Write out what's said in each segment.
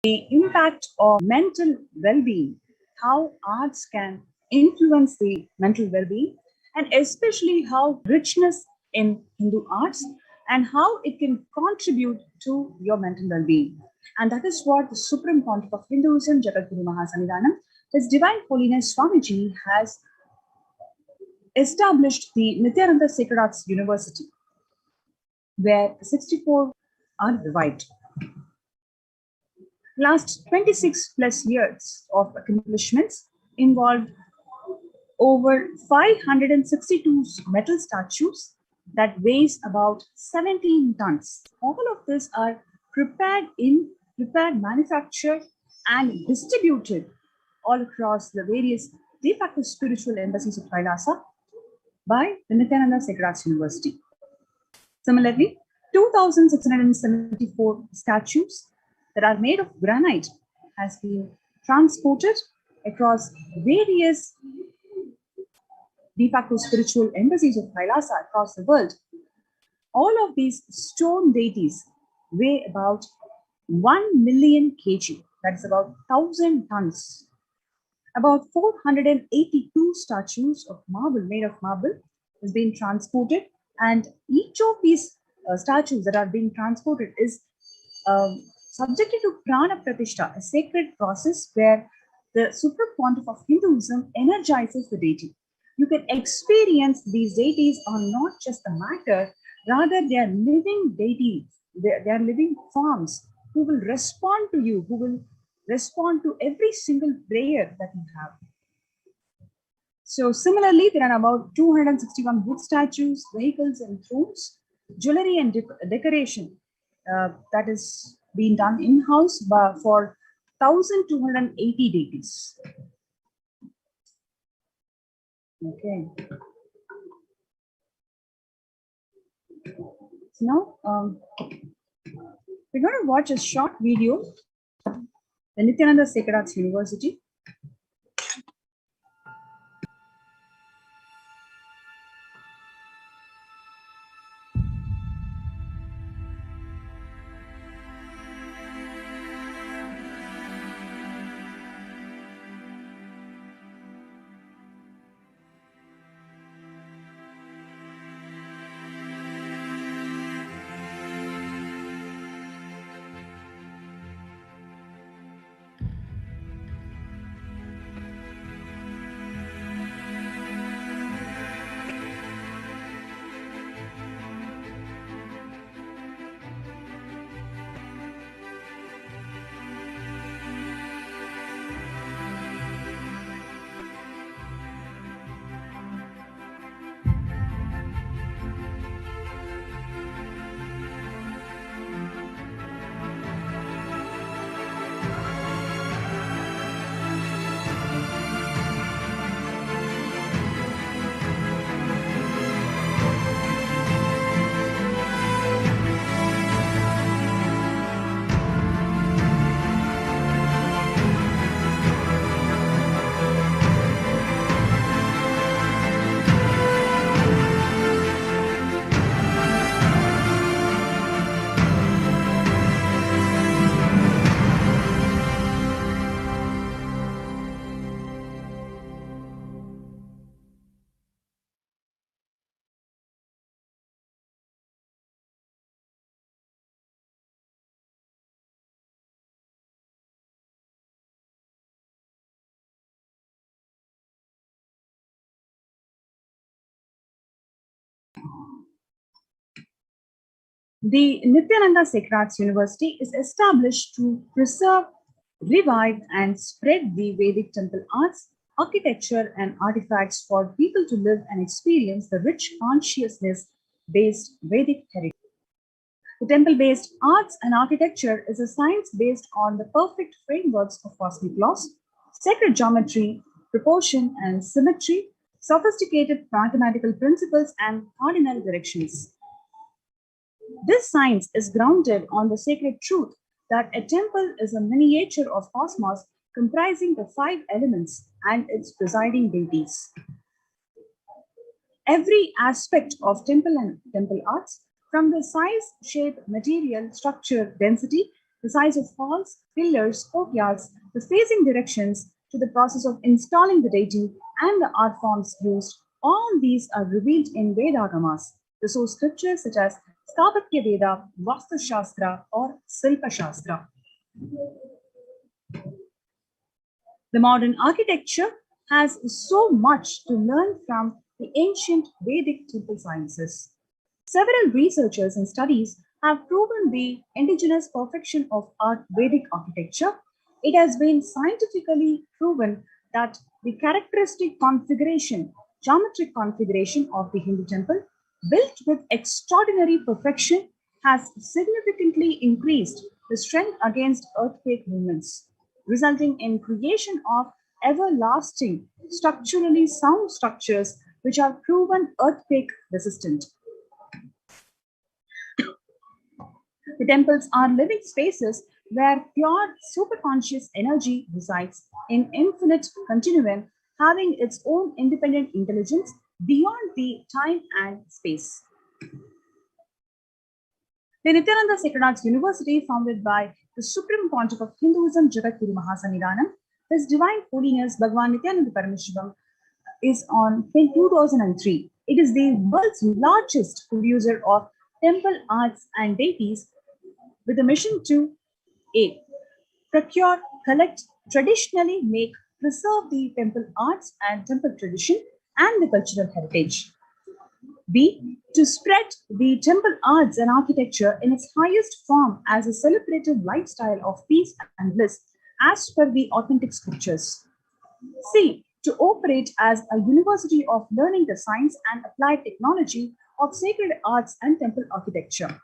the impact of mental well-being, how arts can influence the mental well-being, and especially how richness in Hindu arts and how it can contribute to your mental well-being. And that is what the Supreme Pontiff of Hinduism, Jagadguru Mahasannidhanam, His Divine Holiness Swamiji, has established the Nithyananda Sacred Arts University, where 64 are revived. Last 26 plus years of accomplishments involved over 562 metal statues that weighs about 17 tons. All of these are prepared, manufactured, and distributed all across the various de facto spiritual embassies of Kailasa by the Nithyananda Sacred Arts University. Similarly, 2,674 statues that are made of granite has been transported across various de facto spiritual embassies of Kailasa across the world. All of these stone deities weigh about 1 million kg, that is about 1,000 tons. About 482 statues of marble, made of marble, has been transported, and each of these statues that are being transported is subjected to prana pratishtha, a sacred process where the Supreme Pontiff of Hinduism energizes the deity. You can experience these deities are not just the matter, rather they are living deities, they are living forms who will respond to you, who will respond to every single prayer that you have. So similarly, there are about 261 wood statues, vehicles and thrones, jewelry and decoration that is being done in-house for 1,280 deities. Okay. So now we're going to watch a short video, the Nithyananda Sacred Arts University. The Nithyananda Sacred Arts University is established to preserve, revive, and spread the Vedic temple arts, architecture, and artifacts for people to live and experience the rich consciousness-based Vedic heritage. The temple-based arts and architecture is a science based on the perfect frameworks of cosmic laws, sacred geometry, proportion and symmetry, sophisticated mathematical principles, and cardinal directions. This science is grounded on the sacred truth that a temple is a miniature of cosmos comprising the 5 elements and its presiding deities. Every aspect of temple and temple arts, from the size, shape, material, structure, density, the size of halls, pillars, courtyards, the facing directions, to the process of installing the deity and the art forms used, all these are revealed in Vedagamas, the source scriptures such as Stapatya Veda, Vastu Shastra, or Silpa Shastra. The modern architecture has so much to learn from the ancient Vedic temple sciences. Several researchers and studies have proven the indigenous perfection of our Vedic architecture. It has been scientifically proven that the characteristic configuration, geometric configuration of the Hindu temple, built with extraordinary perfection, has significantly increased the strength against earthquake movements, resulting in creation of everlasting, structurally sound structures which are proven earthquake resistant. The temples are living spaces where pure superconscious energy resides in infinite continuum, having its own independent intelligence beyond the time and space. The Nithyananda Sacred Arts University, founded by the Supreme Pontiff of Hinduism, Jagadguru Mahasanidanam, His Divine Holiness Bhagavan Nithyananda Paramashivam, is on 2003. It is the world's largest producer of temple arts and deities, with a mission to A. Procure, collect, traditionally make, preserve the temple arts and temple tradition and the cultural heritage. B. To spread the temple arts and architecture in its highest form as a celebrative lifestyle of peace and bliss as per the authentic scriptures. C. To operate as a university of learning the science and applied technology of sacred arts and temple architecture.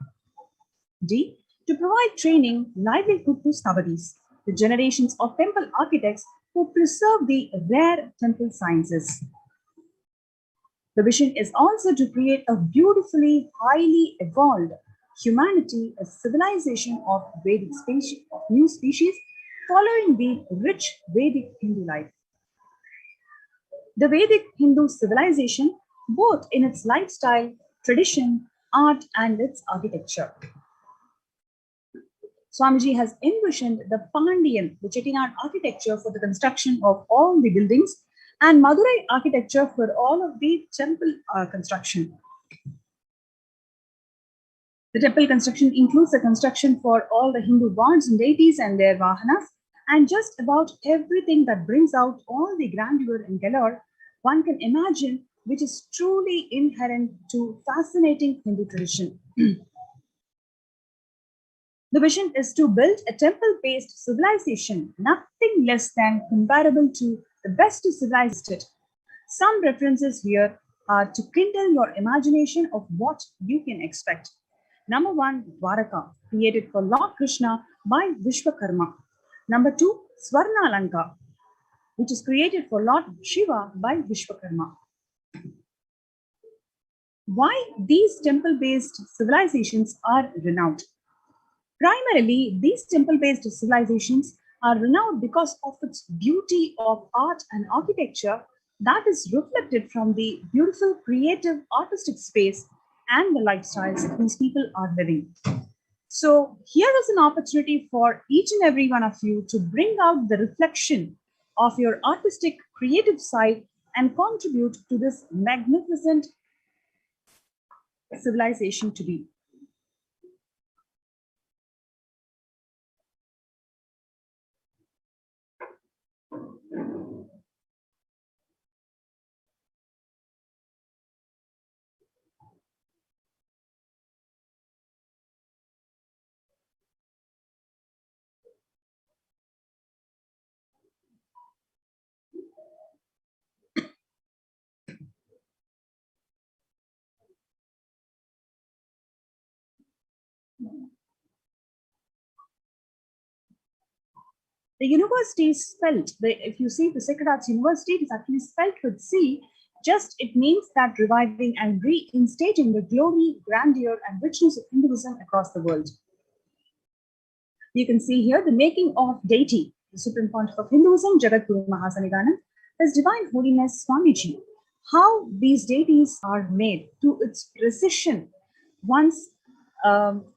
D. To provide training, livelihood to Stavadis, the generations of temple architects who preserve the rare temple sciences. The vision is also to create a beautifully, highly evolved humanity, a civilization of Vedic species, of new species, following the rich Vedic Hindu life. The Vedic Hindu civilization, both in its lifestyle, tradition, art, and its architecture. Swamiji has envisioned the Pandyan, the Chettinad architecture for the construction of all the buildings, and Madurai architecture for all of the temple construction. The temple construction includes the construction for all the Hindu gods and deities and their vahanas, and just about everything that brings out all the grandeur and galore one can imagine, which is truly inherent to fascinating Hindu tradition. The vision is to build a temple-based civilization, nothing less than comparable to the best civilized. Some references here are to kindle your imagination of what you can expect. Number 1, Dwaraka, created for Lord Krishna by Vishwakarma. Number 2, Swarna Lanka, which is created for Lord Shiva by Vishwakarma. Why these temple-based civilizations are renowned? Primarily, these temple-based civilizations are renowned because of its beauty of art and architecture that is reflected from the beautiful, creative, artistic space and the lifestyles these people are living. So here is an opportunity for each and every one of you to bring out the reflection of your artistic, creative side and contribute to this magnificent civilization to be. The university is spelled, if you see the Sacred Arts University, it is actually spelled with C. Just it means that reviving and reinstating the glory, grandeur, and richness of Hinduism across the world. You can see here the making of deity, the Supreme Pontiff of Hinduism, Jagadguru Mahasanidanam, His Divine Holiness Swamiji. How these deities are made to its precision once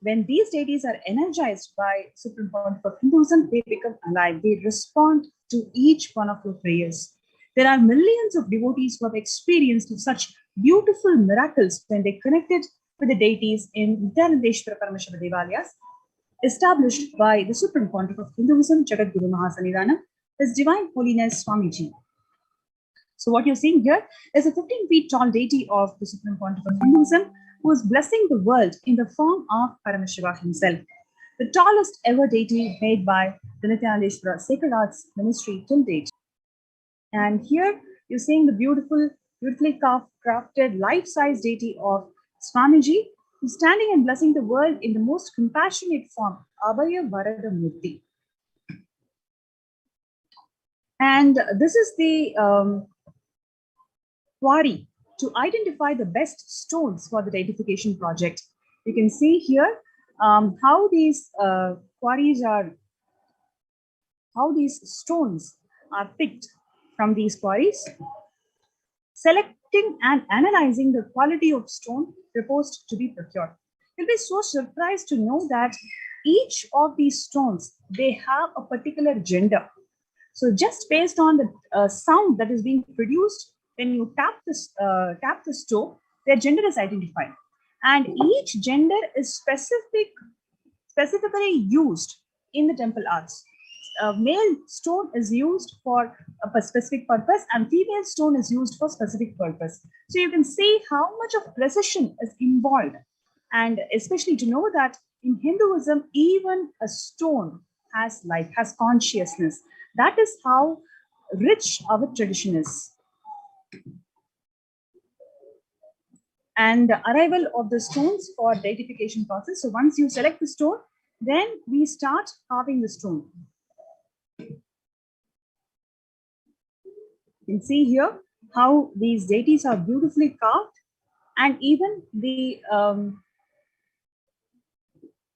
when these deities are energized by Supreme Pontiff of Hinduism, they become alive. They respond to each one of your prayers. There are millions of devotees who have experienced such beautiful miracles when they connected with the deities in Nithyanandeshwara Paramashiva Devalayas, established by the Supreme Pontiff of Hinduism, Jagat Guru Mahasannidhanam, His Divine Holiness Swamiji. So what you're seeing here is a 15 feet tall deity of the Supreme Pontiff of Hinduism who is blessing the world in the form of Paramashiva himself, the tallest ever deity made by the Nithyanandeshwara Sacred Arts Ministry till date. And here you're seeing the beautifully crafted life-size deity of Swamiji, who's standing and blessing the world in the most compassionate form, Abhaya Varada Murti. And this is the quarry to identify the best stones for the deification project. You can see here how these stones are picked from these quarries, selecting and analyzing the quality of stone proposed to be procured. You'll be so surprised to know that each of these stones, they have a particular gender. So just based on the sound that is being produced when you tap the stone, their gender is identified, and each gender is specifically used in the temple arts. Male stone is used for a specific purpose, and female stone is used for specific purpose. So you can see how much of precision is involved, and especially to know that in Hinduism, even a stone has life, has consciousness. That is how rich our tradition is. And the arrival of the stones for deification process. So once you select the stone, then we start carving the stone. You can see here how these deities are beautifully carved, and even the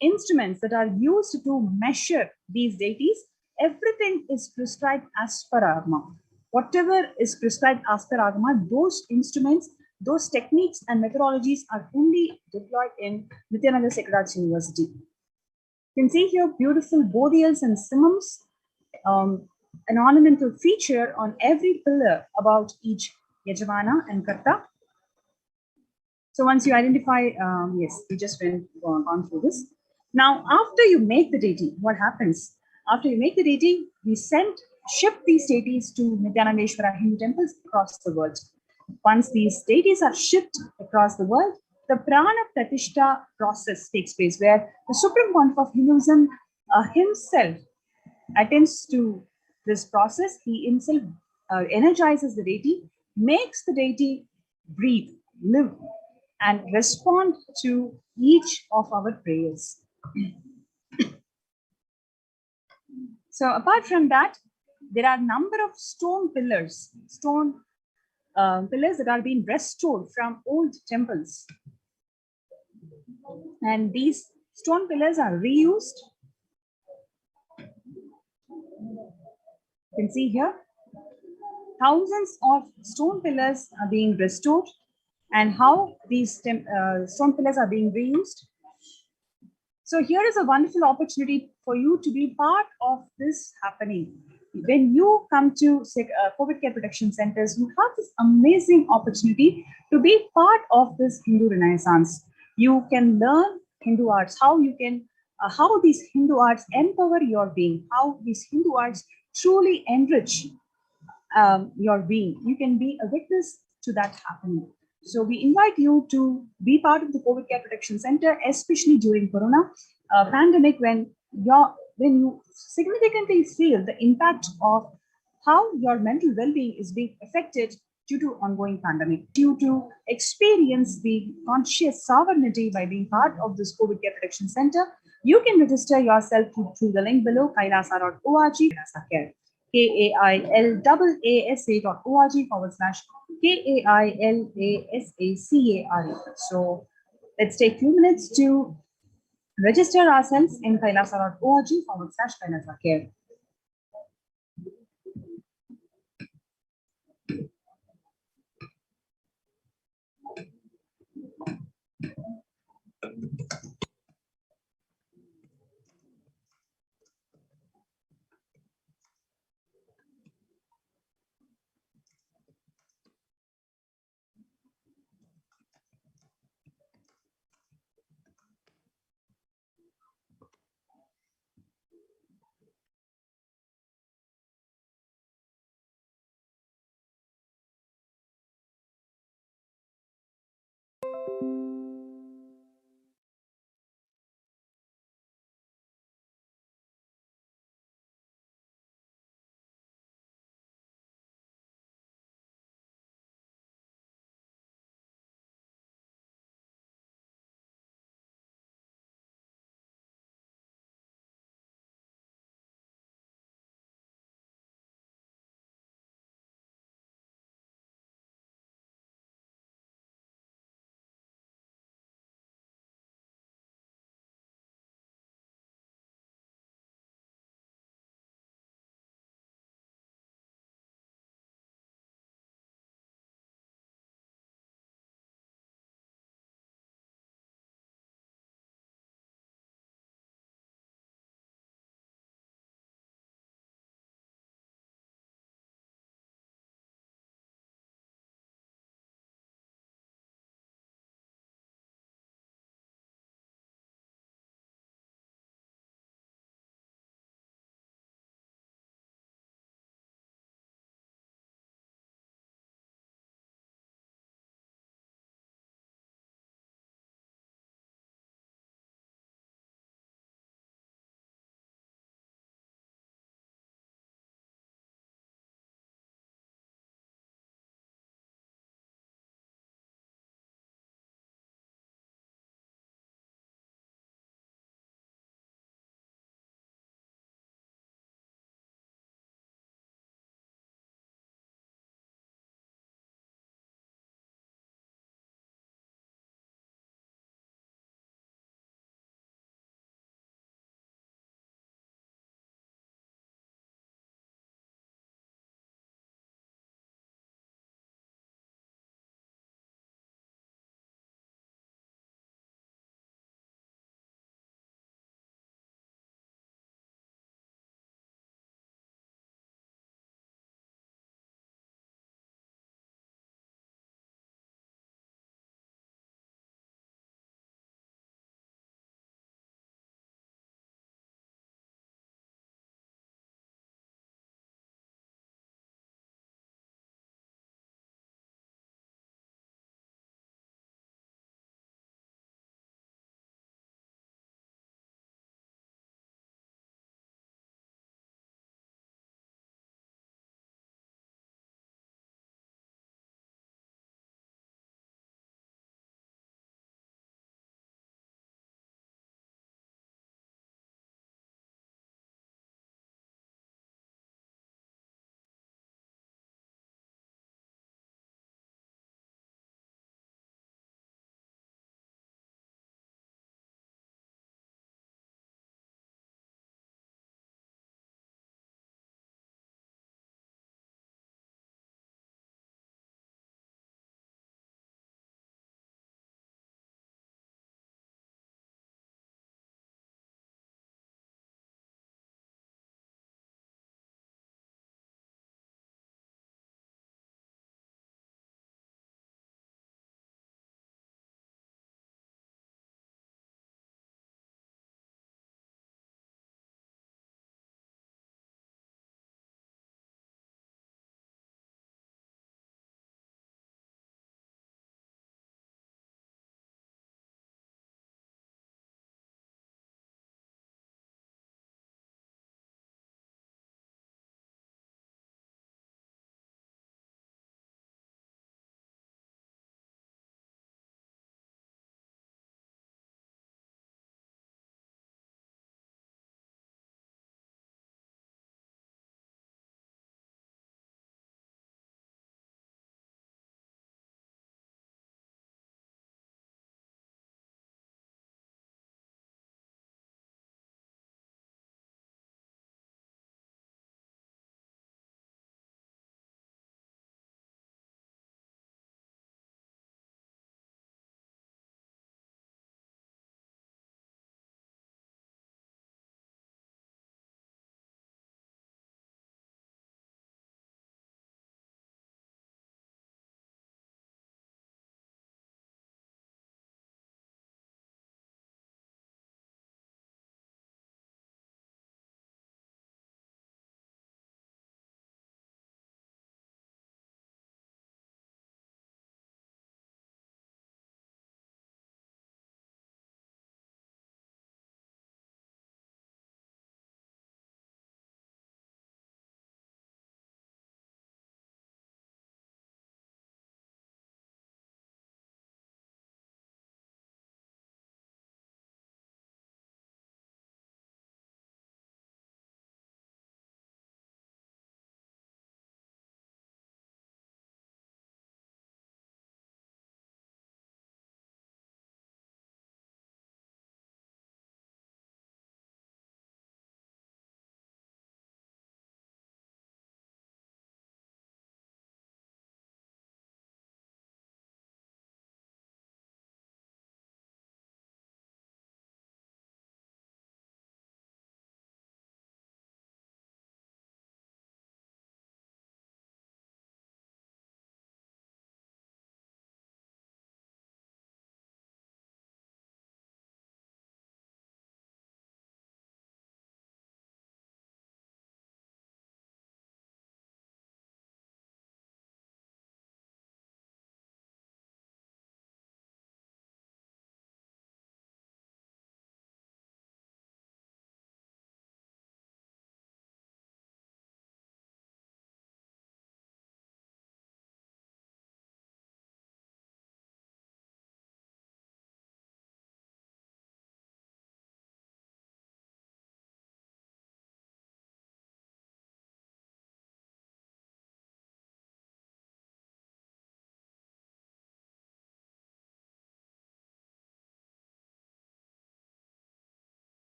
instruments that are used to measure these deities, everything is prescribed as per Agama. Whatever is prescribed as per Agama, those instruments, those techniques and methodologies are only deployed in Nithyananda Sacred Arts University. You can see here beautiful bodials and simums, an ornamental feature on every pillar about each Yajamana and Karta. So once you identify, yes, we just went on through this. Now, after you make the deity, what happens? After you make the deity, we ship these deities to Nithyanandeshwara Hindu temples across the world. Once these deities are shipped across the world, the Prana Pratishta process takes place, where the Supreme Pontiff of Hinduism himself attends to this process. He himself energizes the deity, makes the deity breathe, live, and respond to each of our prayers. So apart from that, there are a number of stone pillars that are being restored from old temples. And these stone pillars are reused. You can see here, thousands of stone pillars are being restored, and how these stone pillars are being reused. So here is a wonderful opportunity for you to be part of this happening. When you come to COVID care protection centers, you have this amazing opportunity to be part of this Hindu Renaissance. You can learn Hindu arts, how these Hindu arts empower your being, how these Hindu arts truly enrich your being. You can be a witness to that happening. So we invite you to be part of the COVID Care Protection Center, especially during Corona pandemic, when you significantly feel the impact of how your mental well-being is being affected due to ongoing pandemic. Due to experience the conscious sovereignty by being part of this COVID Care Protection Center, you can register yourself through the link below, kailasa.org, KAILASA.org/KAILASACARE. So let's take 2 minutes to register ourselves in kailasa.org/Kailasa-Care.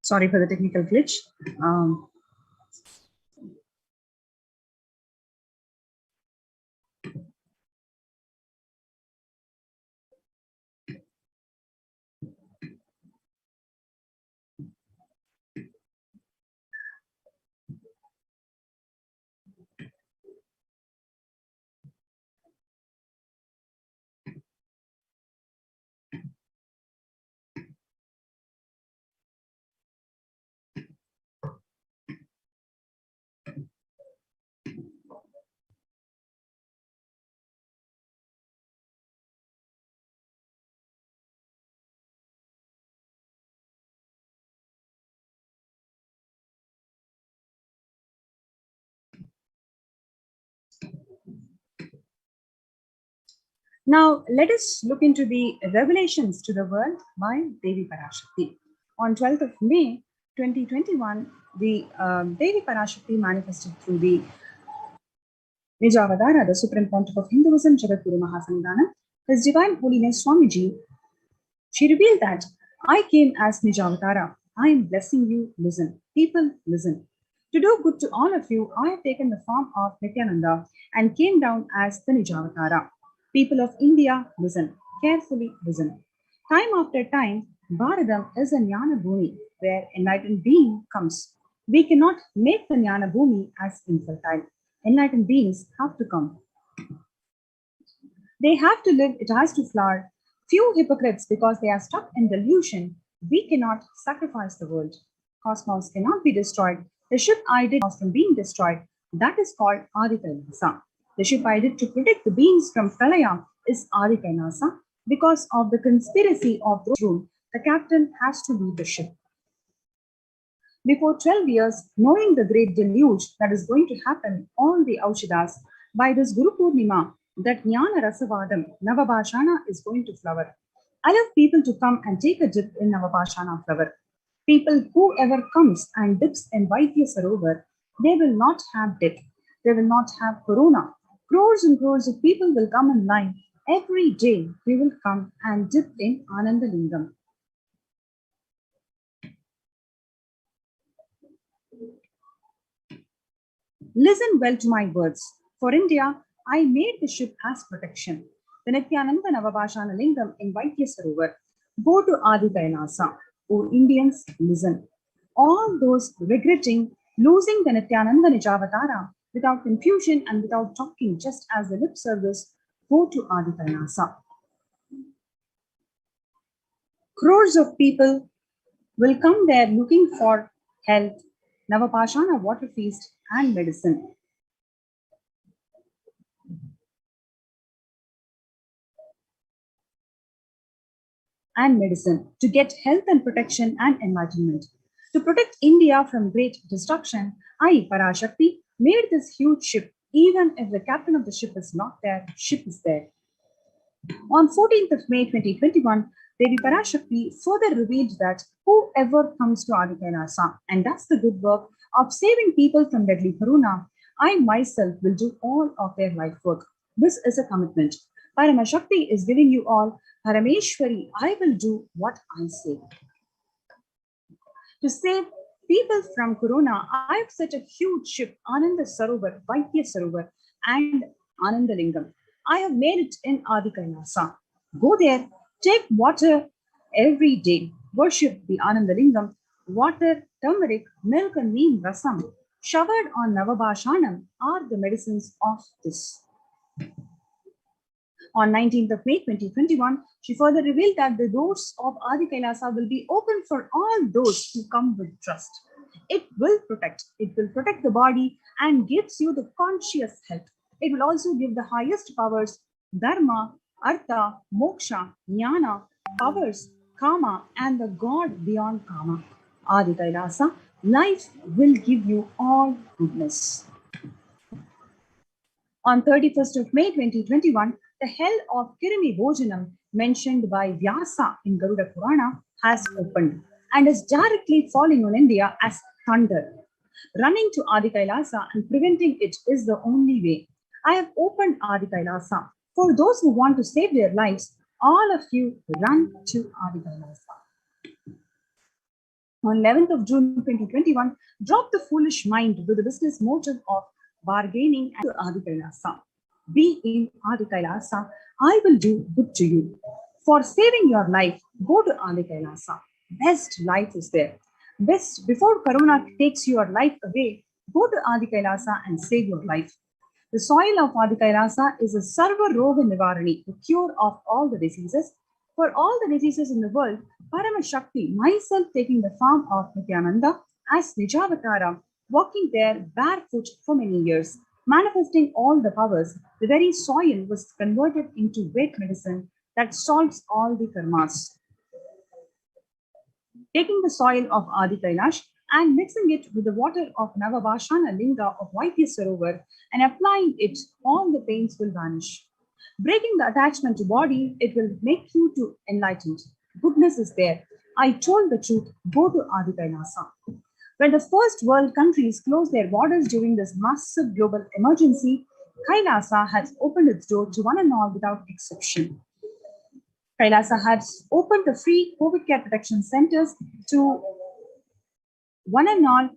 Sorry for the technical glitch. Now, let us look into the revelations to the world by Devi Parashakti. On 12th of May 2021, the Devi Parashakti manifested through the Nijavadara, the Supreme Pontiff of Hinduism, Jagadguru Mahasannidhanam. His Divine Holiness Swamiji, she revealed that I came as Nijavatara. I am blessing you. Listen. People, listen. To do good to all of you, I have taken the form of Nithyananda and came down as the Nijavatara. People of India, listen. Carefully listen. Time after time, Bharadam is a Jnana Bhumi where enlightened being comes. We cannot make the Jnana Bhumi as infertile. Enlightened beings have to come. They have to live, it has to flower. Few hypocrites, because they are stuck in delusion, we cannot sacrifice the world. Cosmos cannot be destroyed. The ship I did was from being destroyed. That is called Adikainasa. The ship I did to protect the beings from Pralaya is Adikainasa. Because of the conspiracy of the room, the captain has to leave the ship. Before 12 years, knowing the great deluge that is going to happen, all the Aushadas, by this Guru Purnima, that Jnana Rasavadam, Navabhashana is going to flower. I love people to come and take a dip in Navabhashana flower. People, whoever comes and dips in Vaidya Sarovar, they will not have death. They will not have corona. Crores and crores of people will come in line. Every day they will come and dip in Ananda Lingam. Listen well to my words. For India, I made the ship as protection. The Nithyananda Navabhashana Lingam in Vaidya Sarovar. Go to Adi Kailasa. O Indians, listen. All those regretting losing the Nithyananda Nijavatara without confusion and without talking, just as a lip service, go to Adi Kailasa. Crores of people will come there looking for health, Navapashana water feast, and medicine. To get health and protection and enlightenment. To protect India from great destruction, I, Parashakti, made this huge ship. Even if the captain of the ship is not there, ship is there. On 14th of May 2021, Devi Parashakti further revealed that whoever comes to Adikainasa and does the good work of saving people from deadly corona, I myself will do all of their life work. This is a commitment. Paramashakti is giving you all. Parameshwari, I will do what I say. To save people from corona, I have set a huge ship, Ananda Sarovar, Vaidya Sarovar, and Ananda Lingam. I have made it in Adi Kailasa. Go there, take water every day, worship the Ananda Lingam, water, turmeric, milk, and neem rasam, showered on Navabhashanam are the medicines of this. On 19th of May 2021, she further revealed that the doors of Adi Kailasa will be open for all those who come with trust. It will protect the body and gives you the conscious health. It will also give the highest powers, dharma, artha, moksha, jnana, powers, kama, and the God beyond kama. Adi Kailasa, life will give you all goodness. On 31st of May 2021, the hell of Kirimi Bhojanam, mentioned by Vyasa in Garuda Purana, has opened and is directly falling on India as thunder. Running to Adi Kailasa and preventing it is the only way. I have opened Adi Kailasa. For those who want to save their lives, all of you run to Adi Kailasa. on 11th of June 2021, drop the foolish mind with the business motive of bargaining to Adi Kailasa. Be in Adi Kailasa, I will do good to you. For saving your life, go to Adi Kailasa. Best life is there. Best, before Corona takes your life away, go to Adi Kailasa and save your life. The soil of Adi Kailasa is a Sarva Roga Nivarani, the cure of all the diseases. For all the diseases in the world, Paramasakti, myself taking the form of Nithyananda as Nijavatara, walking there barefoot for many years, manifesting all the powers, the very soil was converted into wet medicine that solves all the karmas. Taking the soil of Adi Kailash and mixing it with the water of Navabhashana Linga of Vaidya Sarovar and applying it, all the pains will vanish. Breaking the attachment to body, it will make you to enlightened. Goodness is there. I told the truth. Go to Adi Kailasa. When the first world countries closed their borders during this massive global emergency, Kailasa has opened its door to one and all without exception. Kailasa has opened the free COVID care protection centers to one and all,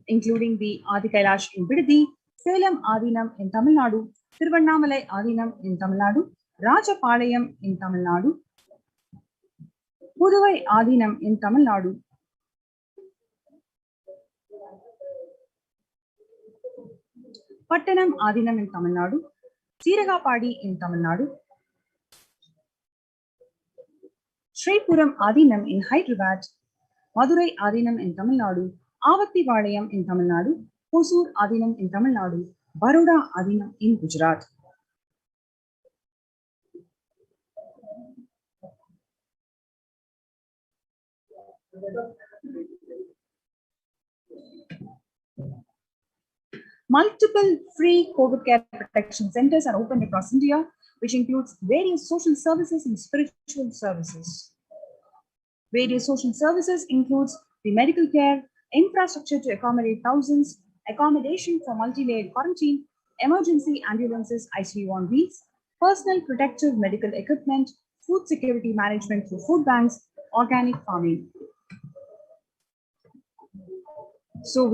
including the Adi Kailash in Bidadi, Salem Adinam in Tamil Nadu, Tiruvannamalai Adinam in Tamil Nadu, Rajapalayam in Tamil Nadu, Puduvai Adinam in Tamil Nadu, Pattanam Adinam in Tamil Nadu, Siragapadi in Tamil Nadu, Sripuram Adinam in Hyderabad, Madurai Adinam in Tamil Nadu, Avatti Valayam in Tamil Nadu, Hosur Adinam in Tamil Nadu, Baroda Adinam in Gujarat. Multiple free COVID care protection centers are opened across India, which includes various social services and spiritual services. Various social services includes the medical care, infrastructure to accommodate thousands, accommodation for multi-layered quarantine, emergency ambulances, ICU on wheels, personal protective medical equipment, food security management through food banks, organic farming. So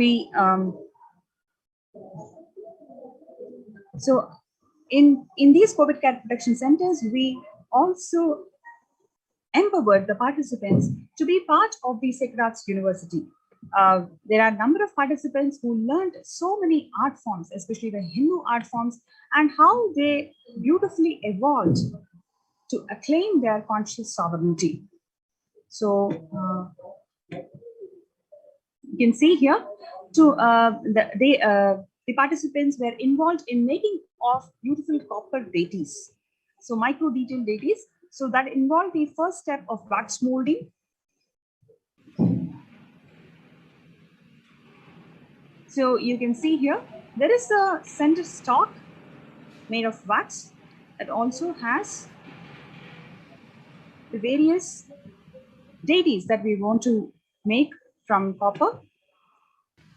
in these COVID care protection centers, we also empowered the participants to be part of the Sacred Arts University. There are a number of participants who learned so many art forms, especially the Hindu art forms, and how they beautifully evolved to acclaim their conscious sovereignty. So you can see here, the participants were involved in making of beautiful copper deities. So micro detailed deities. So that involved the first step of wax molding. So you can see here, there is a center stalk made of wax that also has the various deities that we want to make from copper.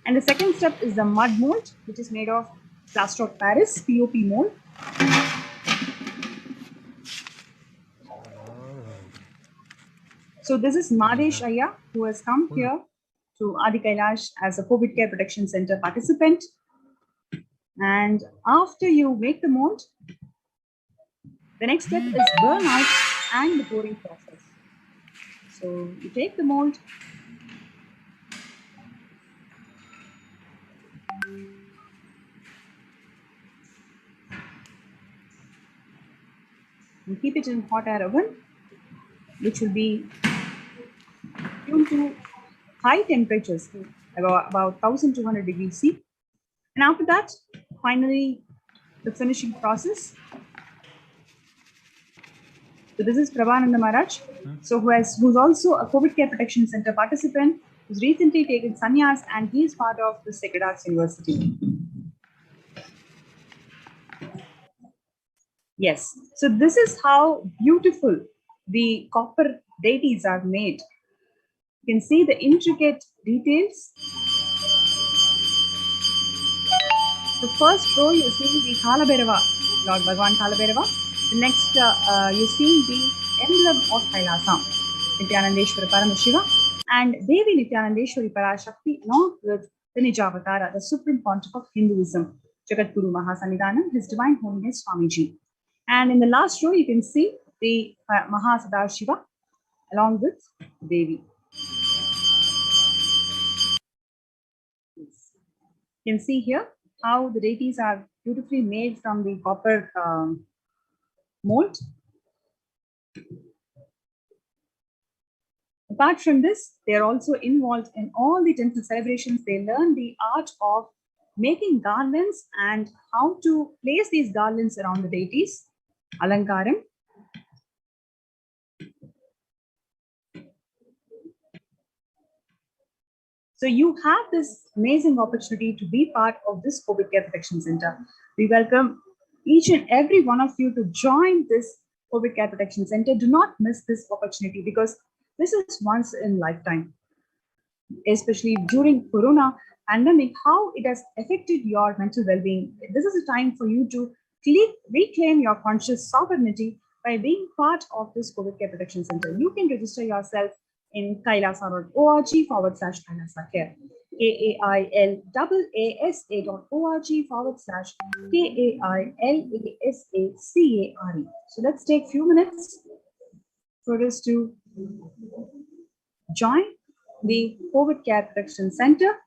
And the second step is the mud mold, which is made of plaster of Paris, POP mold. So this is Madesh Ayya, who has come here to Adi Kailash as a COVID Care Protection Center participant. And after you make the mold, the next step is burn out and the pouring process. So you take the mold, and keep it in hot air oven, which will be tuned to high temperatures, about 1200 degrees C. And after that, finally, the finishing process. So this is Prabhananda Maharaj, so who's also a COVID Care Protection Center participant, who's recently taken sannyas, and he is part of the Sacred Arts University. Yes, so this is how beautiful the copper deities are made. You can see the intricate details. The first row, you see the Kala Bhairava, Lord Bhagavan Kala Bhairava. The next, you see the emblem of Kailasa, Nithyanandeshwara Paramashiva. and Devi Nithyanandeshwari Parashakti, along with the Nijavatara, the Supreme Pontiff of Hinduism, Jagadguru Mahasannidhanam, His Divine Holiness Swamiji. And in the last row, you can see the Mahasadashiva along with Devi. You can see here how the deities are beautifully made from the copper mold. Apart from this, they are also involved in all the temple celebrations. They learn the art of making garlands and how to place these garlands around the deities. Alankaram. So you have this amazing opportunity to be part of this COVID Care Protection Center. We welcome each and every one of you to join this COVID Care Protection Center. Do not miss this opportunity because this is once in lifetime, especially during Corona pandemic, how it has affected your mental well-being. This is a time for you to reclaim your conscious sovereignty by being part of this COVID Care Protection Center. You can register yourself in kailasa.org/Kailasa-Care, KAILASA.org/KAILASACARE. So let's take a few minutes for us to join the COVID Care Protection Center.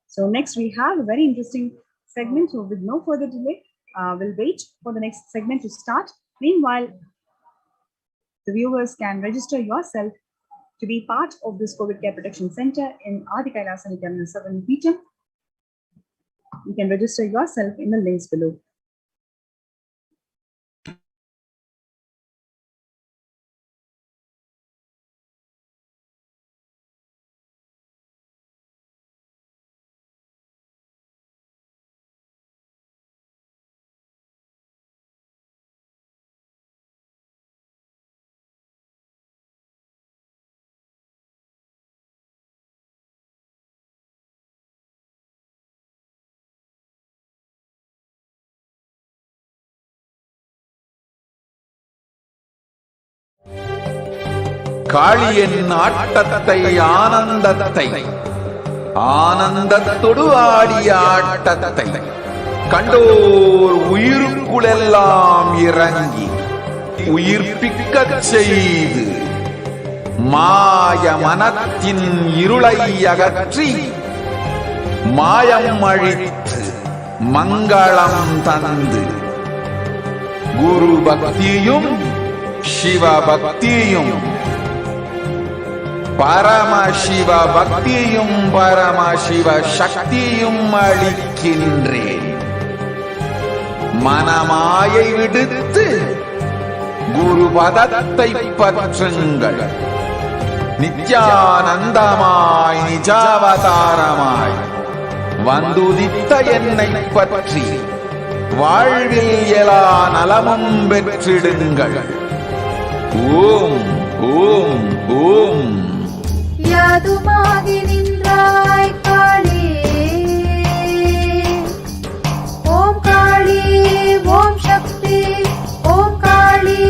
So next we have a very interesting segment. So with no further delay, we'll wait for the next segment to start. Meanwhile, the viewers can register yourself to be part of this COVID Care Protection Center in Adi Kailasa Nithyananda Paramashivam. You can register yourself in the links below. காளியின் ஆட்டத்தை ஆனந்தத்தை ஆனந்தத்தொடு ஆடிய ஆட்டத்தை கண்டோர் உயிருக்குளெல்லாம் இறங்கி உயிர்ப்பிக்கச் செய்து மாய மனத்தின் இருளை அகற்றி மாயம் அழித்து மங்களம் தந்து குரு பக்தியும் சிவ பக்தியும் பரமசிவ பக்தியும் பரமசிவ சக்தியும் அளிக்கின்றேன். மனமாயை விடுத்து குரு பதத்தை பற்றுங்கள். நித்யானந்தமாய் நிஜாவதாரமாய் வந்துதித்த என்னை பற்றி வாழ்வில் எல்லா நலமும் பெற்றிடுங்கள். ஓம் ஓம் ஓம். யாதுமாகி நின்றாய் காளி, ஓம் காளி ஓம் சக்தி, ஓம் காளி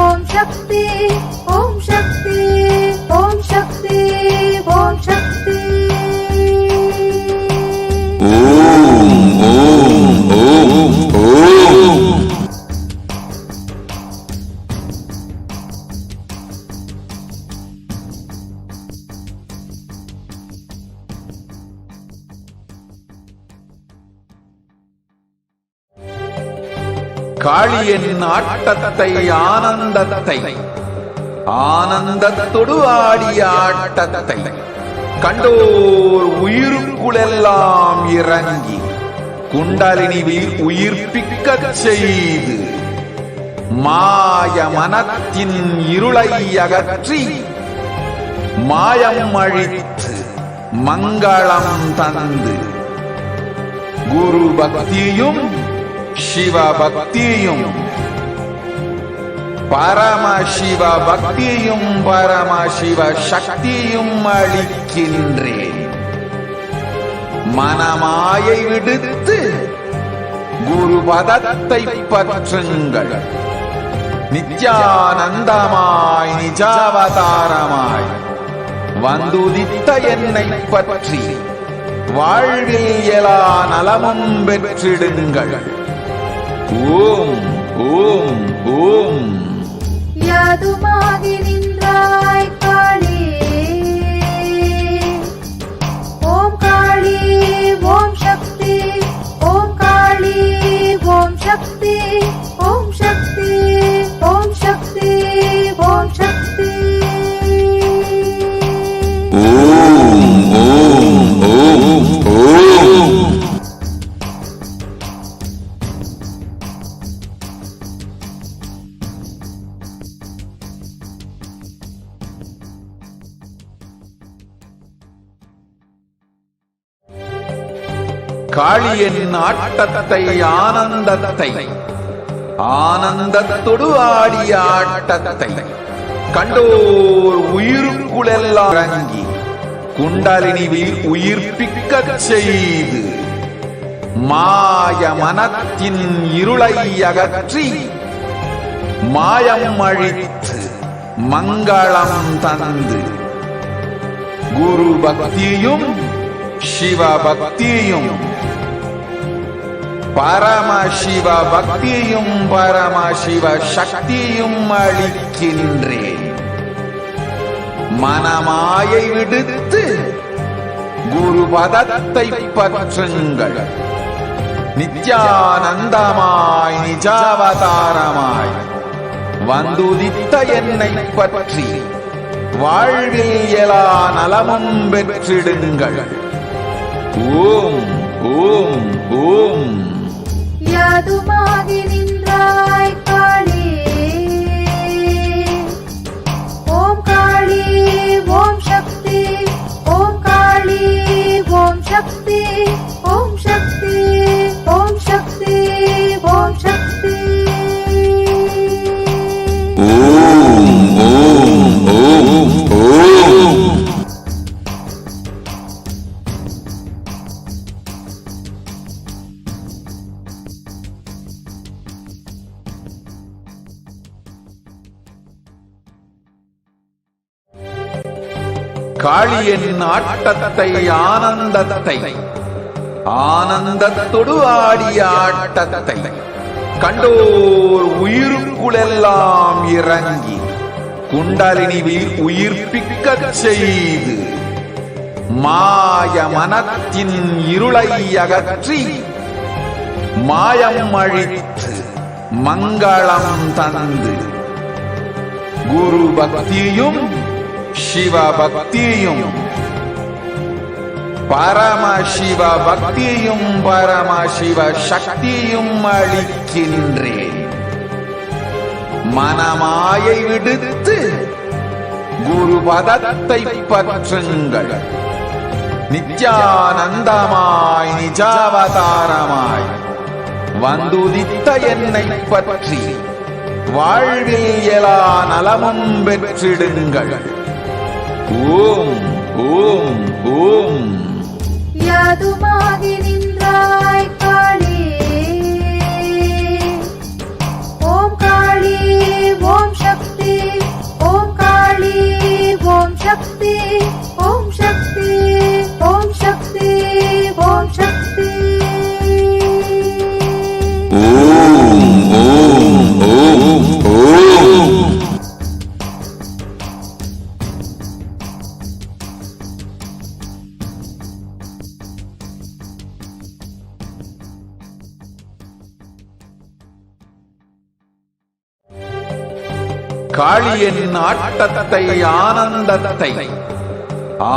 ஓம் சக்தி, ஓம் சக்தி ஓம் சக்தி ஓம் சக்தி. ஓம் ஓம் ஓம் ஓம். காளியின் ஆட்டத்தை ஆனந்தத்தை ஆனந்தத்தொடு ஆடிய ஆட்டத்தை கண்டோர் உயிருக்குளெல்லாம் இறங்கி குண்டலினி உயிர்ப்பிக்கச் செய்து மாய மனத்தின் இருளை அகற்றி மாயம் அழித்து மங்களம் தந்து குரு பக்தியும் சிவ பக்தியும் பரமசிவ பக்தியும் பரமசிவ சக்தியும் அளிக்கின்றேன். மனமாயை விடுத்து குரு பதத்தை பற்றுங்கள். நித்யானந்தமாய் நிஜாவதாரமாய் வந்துதித்த என்னை பற்றி வாழ்வில் எல்லா நலமும் பெற்றிடுங்கள். ஓம் ஓம் ஓம். யாதுமாகி நின்றாய் காளி, ஓம் காளி ஓம் சக்தி, ஓம் காளி ஓம் சக்தி, ஓம் சக்தி ஓம் சக்தி ஓம் சக்தி. ஓம் ஓம் ஓம் ஓம். காளியின் ஆட்டத்தை ஆனந்தத்தை ஆனந்தத்தொடு ஆடிய ஆட்டத்தை கண்டோர் உயிருக்குளெல்லாம் இறங்கி குண்டலினிவில் உயிர்ப்பிக்கச் செய்து மாய மனத்தின் இருளை அகற்றி மாயம் அழித்து மங்களம் தந்து குரு பக்தியும் சிவ பக்தியும் பரமசிவ பக்தியும் பரமசிவ சக்தியும் அளிக்கின்றேன். மனமாயை விடுத்து குரு பதத்தை பற்றுங்கள். நித்யானந்தமாய் நிஜாவதாரமாய் வந்துதித்த என்னை பற்றி வாழ்வில் எல்லா நலமும் பெற்றிடுங்கள். ஓம் ஓம் ஓம். யாதுமாகி நின்றாய் காளி, ஓம் காளி ஓம் சக்தி, ஓம் காளி ஓம் சக்தி, ஓம் சக்தி ஓம் சக்தி ஓம் சக்தி. ஓம் ஓம் ஓம் ஓம். காளியின் ஆட்டத்தை ஆனந்தத்தை ஆனந்தத்தொடு ஆடிய ஆட்டத்தை கண்டோர் உயிருக்குளெல்லாம் இறங்கி குண்டலினிவில் உயிர்ப்பிக்கச் செய்து மாய மனத்தின் இருளை அகற்றி மாயம் அழித்து மங்களம் தந்து குரு பக்தியும் சிவ பக்தியும் பரமசிவ பக்தியும் பரமசிவ சக்தியும் அளிக்கின்றேன். மனமாயை விடுத்து குரு பதத்தை பற்றுங்கள். நித்யானந்தமாய் நிஜாவதாரமாய் வந்துதித்த என்னை பற்றி வாழ்வில் எல்லா நலமும் பெற்றிடுங்கள். ஓம் ஓம் ஓம். யாதுமாகி நின்றாய் காளி, ஓம் காளி ஓம் சக்தி, ஓம் காளி ஓம் சக்தி, ஓம் சக்தி ஓம் சக்தி ஓம் சக்தி. ஓம் ஓம் ஓம் ஓம். காளியின் ஆட்டத்தை ஆனந்தத்தை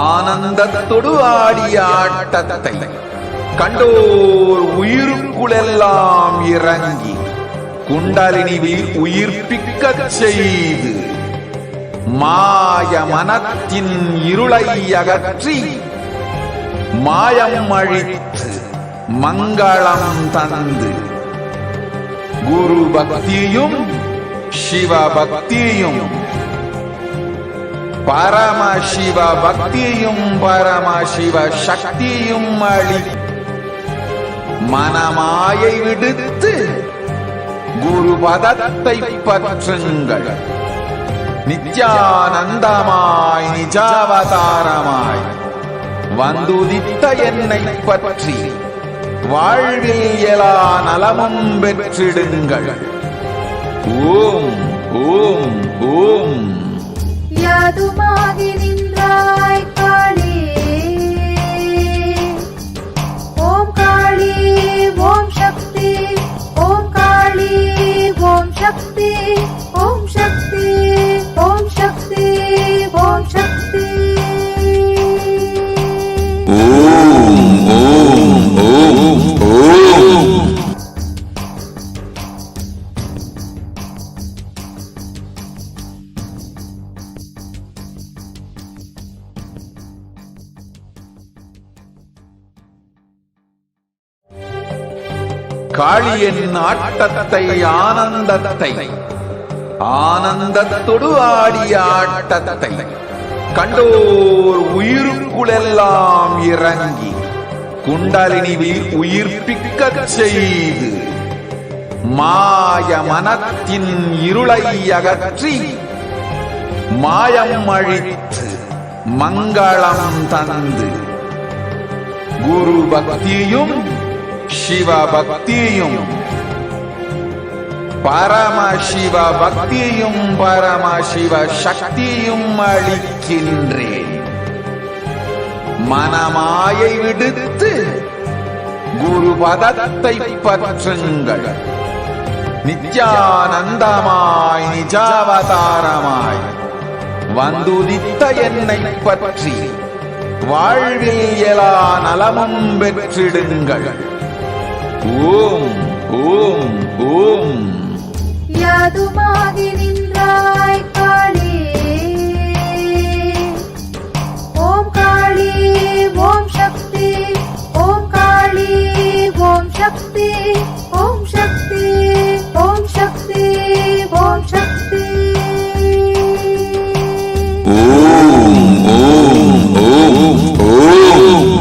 ஆனந்தத்தொடு ஆடிய ஆட்டத்தை கண்டோர் உயிருக்குளெல்லாம் இறங்கி குண்டலினிவில் உயிர்ப்பிக்கச் செய்து மாய மனத்தின் இருளை அகற்றி மாயம் அழித்து மங்களம் தந்து குரு பக்தியும் சிவ பக்தியும் பரமசிவ பக்தியும் பரமசிவ சக்தியும் அளி மனமாயை விடுத்து குரு குரு பதத்தை பற்றுங்கள். நித்யானந்தமாய் நிஜாவதாரமாய் வந்துதித்த என்னை பற்றி வாழ்வில் எல்லா நலமும் பெற்றிடுங்கள். ஓம் ஓம் ஓம். யாதுமாகி நின்றாய் காளி, ஓம் காளி ஓம் சக்தி, ஓம் காளி ஓம் சக்தி, ஓம் சக்தி ஓம் சக்தி ஓம் சக்தி. ஓம் ஓம் ஓம் ஓம். காளியின் ஆட்டத்தை ஆனந்தத்தை ஆனந்தத்தொடு ஆடிய ஆட்டத்தை கண்டோர் உயிருக்குளெல்லாம் இறங்கி குண்டலினிவில் உயிர்ப்பிக்கச் செய்து மாய மனத்தின் இருளை அகற்றி மாயம் அழித்து மங்களம் தந்து குரு பக்தியும் சிவ பக்தியும் பரமசிவ பக்தியும் பரமசிவ சக்தியும் அளிக்கின்றேன். மனமாயை விடுத்து குரு பதத்தை பற்றுங்கள். நித்யானந்தமாய் நிஜாவதாரமாய் வந்துதித்த என்னை பற்றி வாழ்வில் எல்லா நலமும் பெற்றிடுங்கள். ஓம் ஓம் ஓம். யாதுமாகி நின்றாய் காளி, ஓம் காளி ஓம் சக்தி, ஓம் காளி ஓம் சக்தி, ஓம் சக்தி ஓம் சக்தி ஓம் சக்தி. ஓம் ஓம் ஓம் ஓம்.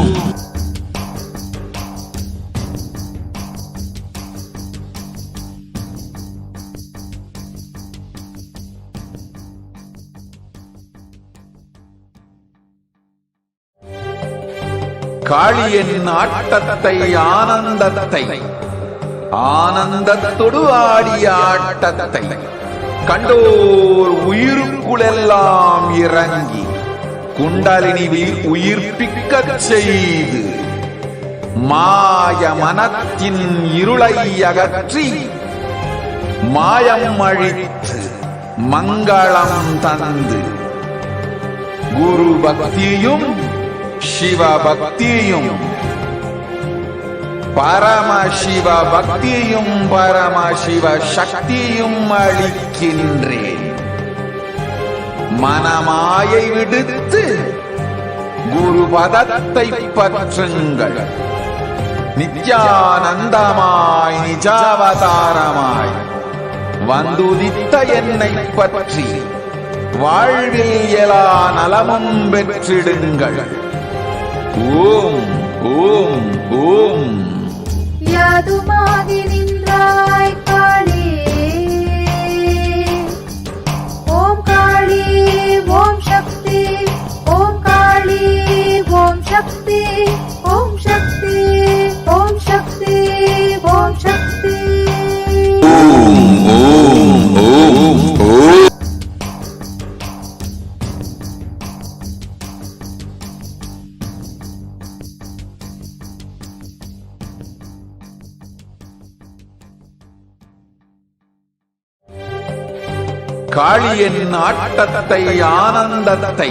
காளியின் ஆட்டத்தை ஆனந்தத்தை ஆனந்தத்தொடு ஆடிய ஆட்டத்தை கண்டோர் உயிருக்குளெல்லாம் இறங்கி குண்டலினிவில் உயிர்ப்பிக்கச் செய்து மாய மனத்தின் இருளை அகற்றி மாயம் அழித்து மங்களம் தந்து குரு பக்தியும் சிவ பக்தியும் பரமசிவ பக்தியும் பரமசிவ சக்தியும் அளிக்கின்றேன். மனமாயை விடுத்து குரு பதத்தை பற்றுங்கள். நித்யானந்தமாய் நிஜாவதாரமாய் வந்துதித்த என்னை பற்றி வாழ்வில் எல்லா நலமும் பெற்றிடுங்கள். ஓம் ஓம் ஓம். யாதுமாகி நின்றாய் காளி, ஓம் காளி ஓம் சக்தி, ஓம் காளி ஓம் சக்தி, ஓம் சக்தி ஓம் சக்தி ஓம் சக்தி. ஓம் ஓம் ஓம் ஓம். காளியின் ஆட்டத்தை ஆனந்தத்தை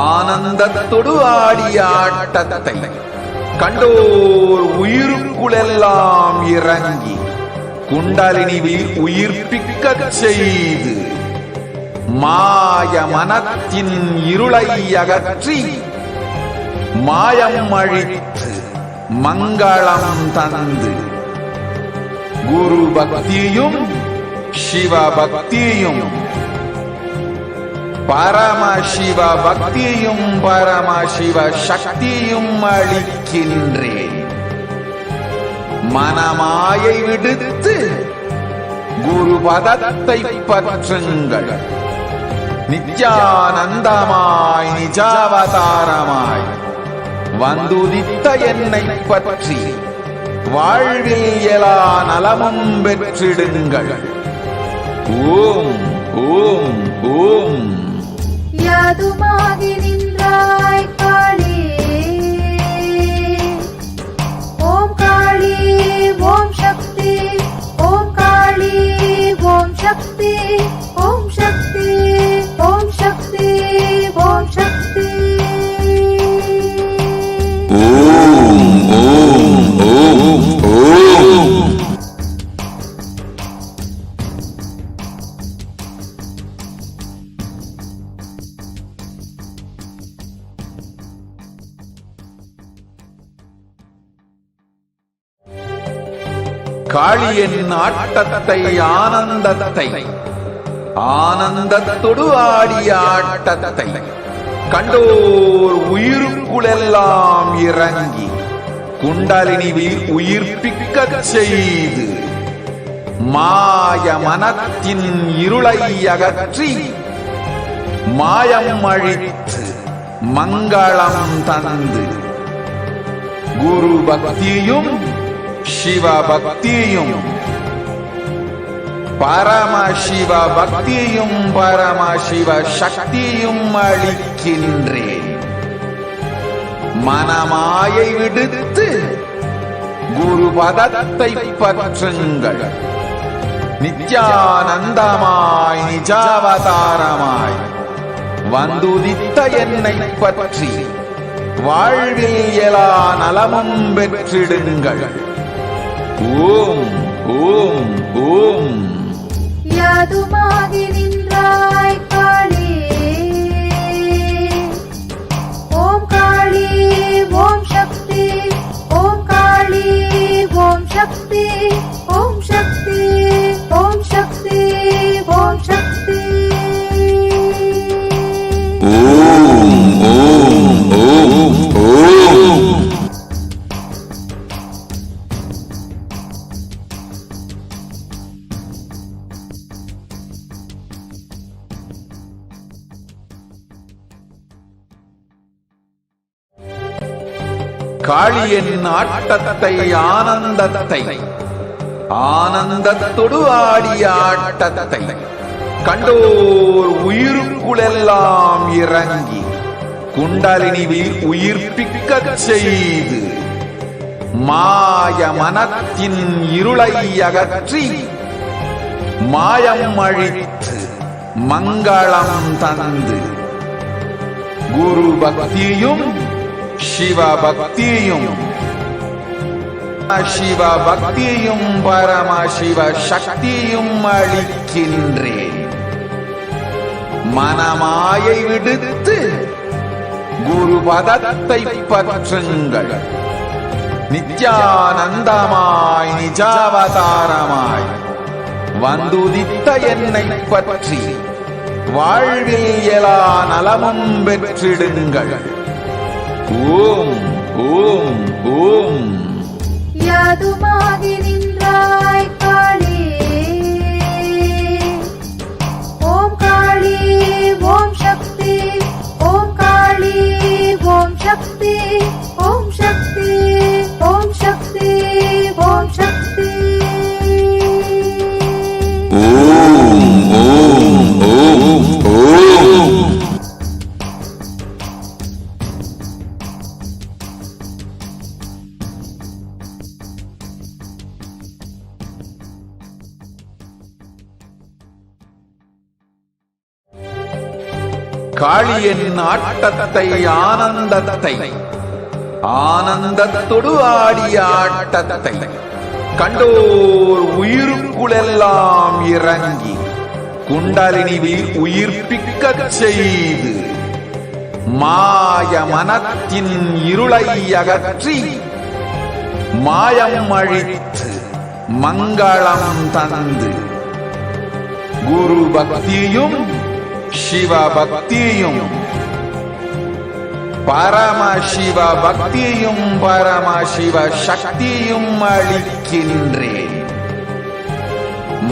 ஆனந்தத்தொடு ஆடிய ஆட்டத்தை கண்டோர் உயிருக்குளெல்லாம் இறங்கி குண்டலினிவில் உயிர்ப்பிக்கச் செய்து மாய மனத்தின் இருளை அகற்றி மாயம் அழித்து மங்களம் தந்து குரு பக்தியும் சிவ பக்தியும் பரமசிவ பக்தியும் பரமசிவ சக்தியும் அளிக்கின்றேன். மனமாயை விடுத்து குரு பதத்தை பற்றுங்கள். நித்யானந்தமாய் நிஜாவதாரமாய் வந்துதித்த என்னை பற்றி வாழ்வில் எல்லா நலமும் பெற்றிடுங்கள். ஓம் ஓம் ஓம். யாதுமாகி நின்றாய் காளி, ஓம் காளி ஓம் சக்தி, ஓம் காளி ஓம் சக்தி, ஓம் சக்தி ஓம் சக்தி ஓம் சக்தி. ஓம் ஓம் ஓம் ஓம். காளியின் ஆட்டத்தை ஆனந்தத்தை ஆனந்தத்தொடு ஆடிய ஆட்டத்தை கண்டோர் உயிருக்குளெல்லாம் இறங்கி குண்டலினிவில் உயிர்ப்பிக்கச் செய்து மாய மனத்தின் இருளை அகற்றி மாயம் அழித்து மங்களம் தந்து குரு பக்தியும் சிவ பக்தியும் பரமசிவ பக்தியும் பரமசிவ சக்தியும் அளிக்கின்றேன். மனமாயை விடுத்து குரு பதத்தை பற்றுங்கள். நித்யானந்தமாய் நிஜாவதாரமாய் வந்துதித்த என்னை பற்றி வாழ்வில் எல்லா நலமும் பெற்றிடுங்கள். ஓம் ஓம் ஓம். யாதுமாகி நின்றாய் காளி, ஓம் காளி ஓம் சக்தி, ஓம் காளி ஓம் சக்தி, ஓம் சக்தி ஓம் சக்தி ஓம் சக்தி. ஓம் ஓம் ஓம் ஓம். காளியின் ஆட்டத்தை ஆனந்தத்தை ஆனந்தத்தொடு ஆடிய ஆட்டத்தை கண்டோர் உயிருக்குளெல்லாம் இறங்கி குண்டலினிவில் உயிர்ப்பிக்கச் செய்து மாய மனத்தின் இருளை அகற்றி மாயம் அழித்து மங்களம் தந்து குரு பக்தியும் சிவ பக்தியும் சிவ பக்தியும் பரமசிவ சக்தியும் அளிக்கின்றேன். மனமாயை விடுத்து குரு பதத்தை பற்றுங்கள். நித்யானந்தமாய் நிஜாவதாரமாய் வந்துதித்த என்னை பற்றி வாழ்வில் எல்லா நலமும் பெற்றிடுங்கள். ஓம் ஓம் ஓம். யாதுமாகி நின்றாய் காளி, ஓம் காளி ஓம் சக்தி, ஓம் காளி ஓம் சக்தி, ஓம் சக்தி ஓம் சக்தி ஓம் சக்தி. ஓம் ஓம் ஓம் ஓம். காளியின் ஆட்டத்தை ஆனந்தத்தை ஆனந்தத்தொடு ஆடிய ஆட்டத்தை கண்டோர் உயிருக்குளெல்லாம் இறங்கி குண்டலினிவில் உயிர்ப்பிக்கச் செய்து மாய மனத்தின் இருளை அகற்றி மாயம் அழித்து மங்களம் தந்து குரு பக்தியும் சிவ பக்தியும் பரமசிவ பக்தியும் பரமசிவ சக்தியும் அளிக்கின்றேன்.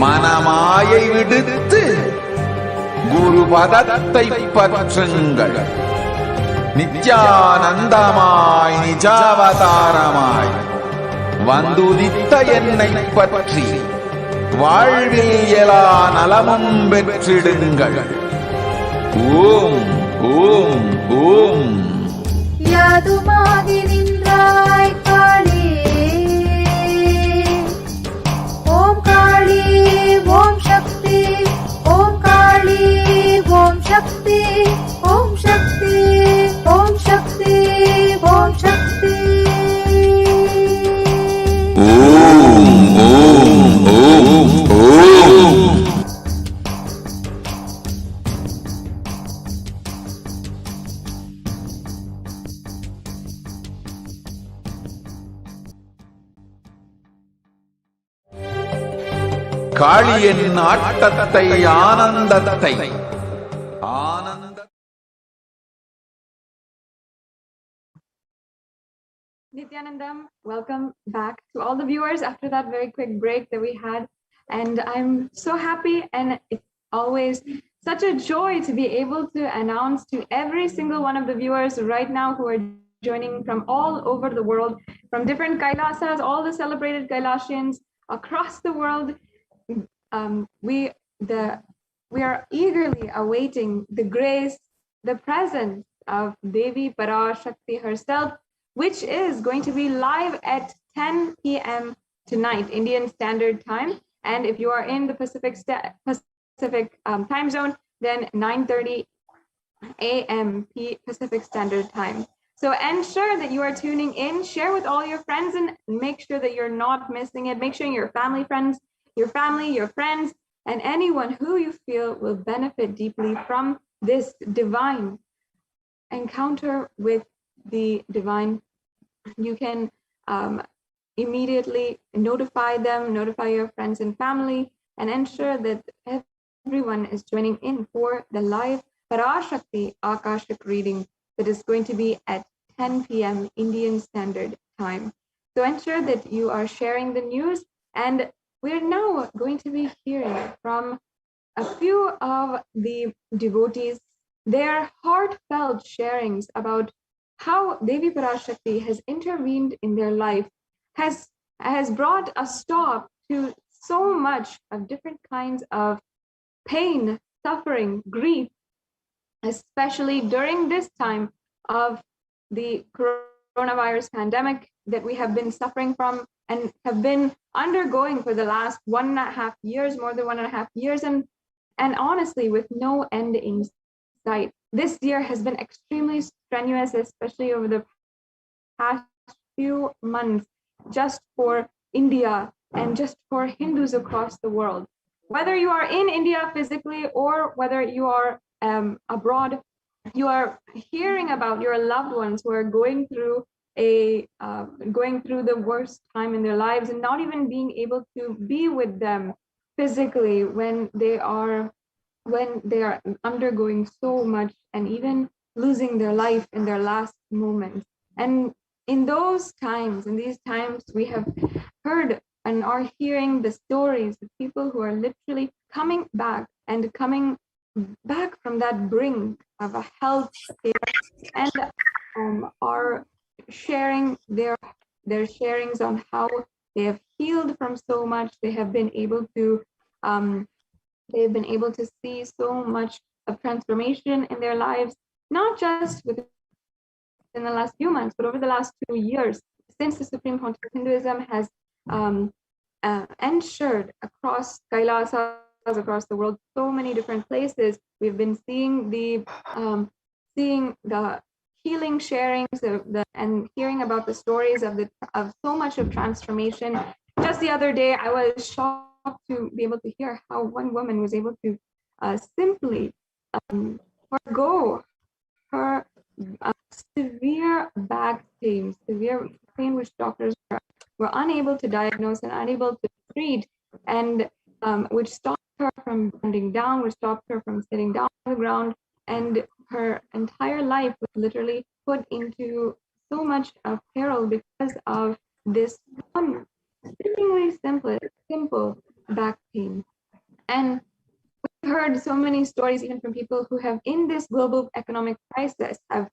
மனமாயை விடுத்து குரு பதத்தை பற்றுங்கள். நித்யானந்தமாய் நிஜாவதாரமாய் வந்துதித்த என்னை பற்றி வாழ்வில் எல்லா நலமும் பெற்றிடுங்கள். ஓம் ஓம் ஓம். யாதுமாகி நின்றாய் காளி, ஓம் காளி ஓம் சக்தி, ஓம் காளி ஓம் சக்தி, ஓம் சக்தி ஓம் சக்தி ஓம் சக்தி. ஓம் ஓம் ஓம் ஓம். காளியின் ஆட்டத்தை ஆனந்தத்தை ஆனந்த Nithyanandam, welcome back to all the viewers after that very quick break that we had. And I'm so happy, and it's always such a joy to be able to announce to every single one of the viewers right now who are joining from all over the world, from different Kailasas, all the celebrated Kailasians across the world. We are eagerly awaiting the grace, the presence of Devi Parashakti herself, which is going to be live at 10 p.m. tonight, Indian Standard Time. And if you are in the Pacific time zone, then 9:30 a.m. Pacific Standard Time. So ensure that you are tuning in, share with all your friends, and make sure that you're not missing it. Make sure your family, your friends, and anyone who you feel will benefit deeply from this divine encounter with the divine. You can immediately notify them, notify your friends and family, and ensure that everyone is joining in for the live Parashakti Akashic reading that is going to be at 10 p.m. Indian Standard Time. So ensure that you are sharing the news, and we're now going to be hearing from a few of the devotees, their heartfelt sharings about how Devi Parashakti has intervened in their life, has brought a stop to so much of different kinds of pain, suffering, grief, especially during this time of the coronavirus pandemic that we have been suffering from and have been undergoing for the last 1.5 years, more than 1.5 years, and honestly with no end in sight. This year has been extremely strenuous, especially over the past few months, just for India and just for Hindus across the world. Whether you are in India physically or whether you are abroad, you are hearing about your loved ones who are going through the worst time in their lives and not even being able to be with them physically when they are undergoing so much and even losing their life in their last moments. And in these times, we have heard and are hearing the stories of people who are literally coming back from that brink of a health care, and are sharing their sharings on how they have healed from so much. They have been able to see so much of transformation in their lives, not just within the last few months, but over the last 2 years, since the Supreme Council of Hinduism has ensured across Kailasas, across the world, so many different places. We've been seeing the healing sharings and hearing about the stories of so much of transformation. Just the other day, I was shocked to be able to hear how one woman was able to simply forgo her severe back pain, which doctors were unable to diagnose and unable to treat, and which stopped her from bending down, which stopped her from sitting down on the ground, and her entire life was literally put into so much of peril because of this one seemingly simple back pain. And we've heard so many stories, even from people who have, in this global economic crisis, have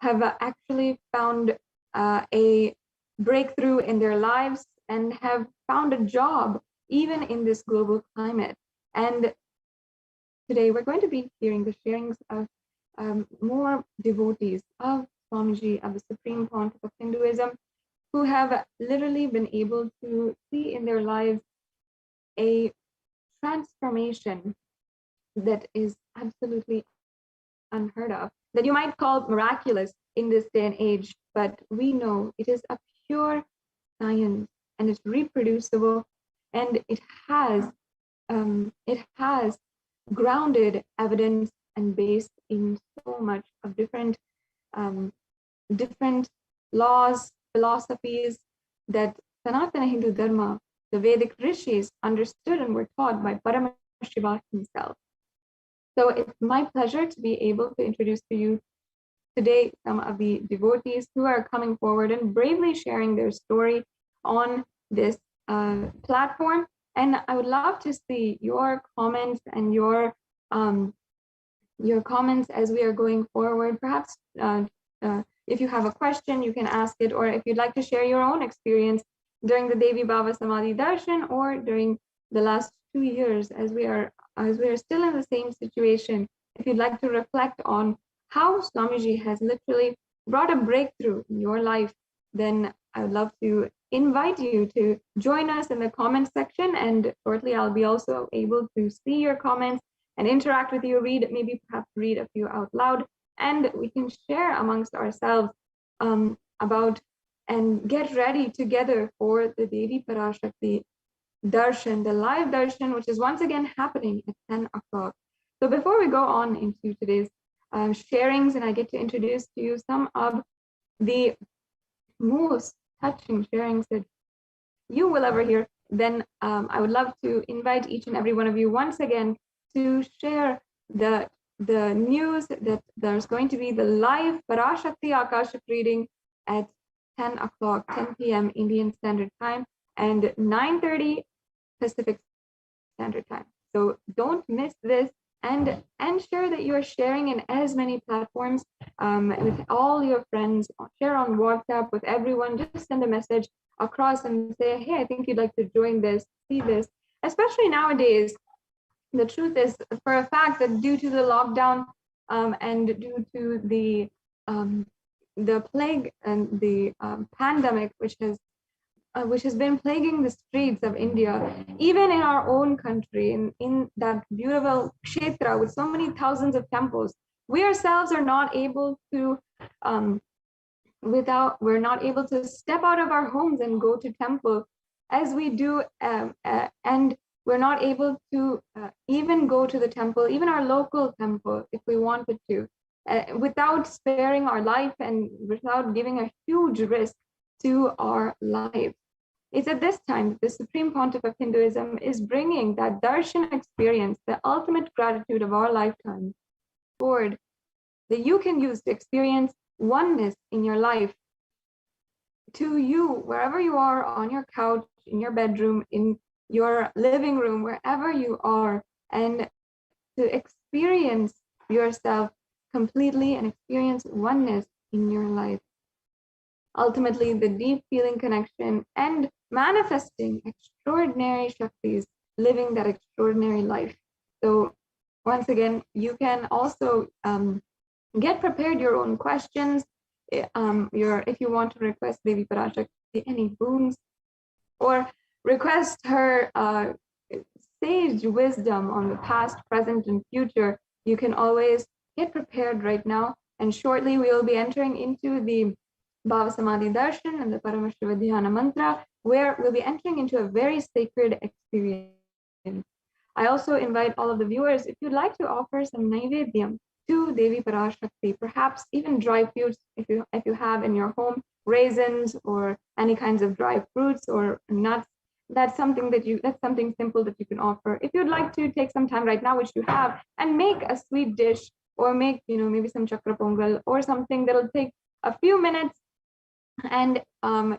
actually found a breakthrough in their lives and have found a job even in this global climate. And today we're going to be hearing the sharings of more devotees of Swamiji, of the Supreme Pontiff of Hinduism, who have literally been able to see in their lives a transformation that is absolutely unheard of, that you might call miraculous in this day and age, but we know it is a pure science and it's reproducible, and it has grounded evidence and based in so much of different laws, philosophies that Sanatana Hindu Dharma, the Vedic rishis, understood and were taught by Paramashivoham himself. So it's my pleasure to be able to introduce to you today some of the devotees who are coming forward and bravely sharing their story on this platform. And I would love to see your comments and your comments as we are going forward. Perhaps if you have a question, you can ask it, or if you'd like to share your own experience during the Devi Baba Samadhi Darshan or during the last 2 years as we are still in the same situation. If you'd like to reflect on how Swamiji has literally brought a breakthrough in your life, then I would love to invite you to join us in the comment section, and shortly I'll be also able to see your comments and interact with you, perhaps read a few out loud, and we can share amongst ourselves about and get ready together for the Devi Parashakti Darshan, the live darshan, which is once again happening at 10 o'clock. So before we go on into today's sharings, and I get to introduce to you some of the most touching sharings that you will ever hear, then I would love to invite each and every one of you once again to share the news that there's going to be the live Parashakti Akashic reading at 10 o'clock, 10 p.m. Indian Standard Time and 9:30 Pacific Standard Time. So don't miss this, and ensure that you are sharing in as many platforms with all your friends. Share on WhatsApp with everyone. Just send a message across and say, hey, I think you'd like to join this, see this. Especially nowadays, the truth is, for a fact, that due to the lockdown and due to the plague and the pandemic, which has been plaguing the streets of India, even in our own country, in that beautiful kshetra with so many thousands of temples, we ourselves are not able to, we're not able to step out of our homes and go to temple as we do, and we're not able to even go to the temple, even our local temple, if we wanted to, without sparing our life and without giving a huge risk to our lives. It's at this time that the Supreme Pontiff of Hinduism is bringing that darshan experience, the ultimate gratitude of our lifetime, forward, that you can use to experience oneness in your life, to you, wherever you are, on your couch, in your bedroom, in your living room, wherever you are, and to experience yourself completely and experience oneness in your life. Ultimately, the deep feeling connection and manifesting extraordinary Shaktis, living that extraordinary life. So once again, you can also get prepared your own questions. If you want to request Devi Parashakti any boons, or request her sage wisdom on the past, present, and future, you can always get prepared right now. And shortly, we will be entering into the Bhava Samadhi Darshan and the Paramashiva Dhyana Mantra, where we'll be entering into a very sacred experience. I also invite all of the viewers, if you'd like to offer some Naivedyam to Devi Parashakti, perhaps even dry fruits, if you have in your home, raisins or any kinds of dry fruits or nuts, that's something simple that you can offer. If you'd like to take some time right now, which you have, and make a sweet dish, or make maybe some chakra pongal or something that'll take a few minutes, And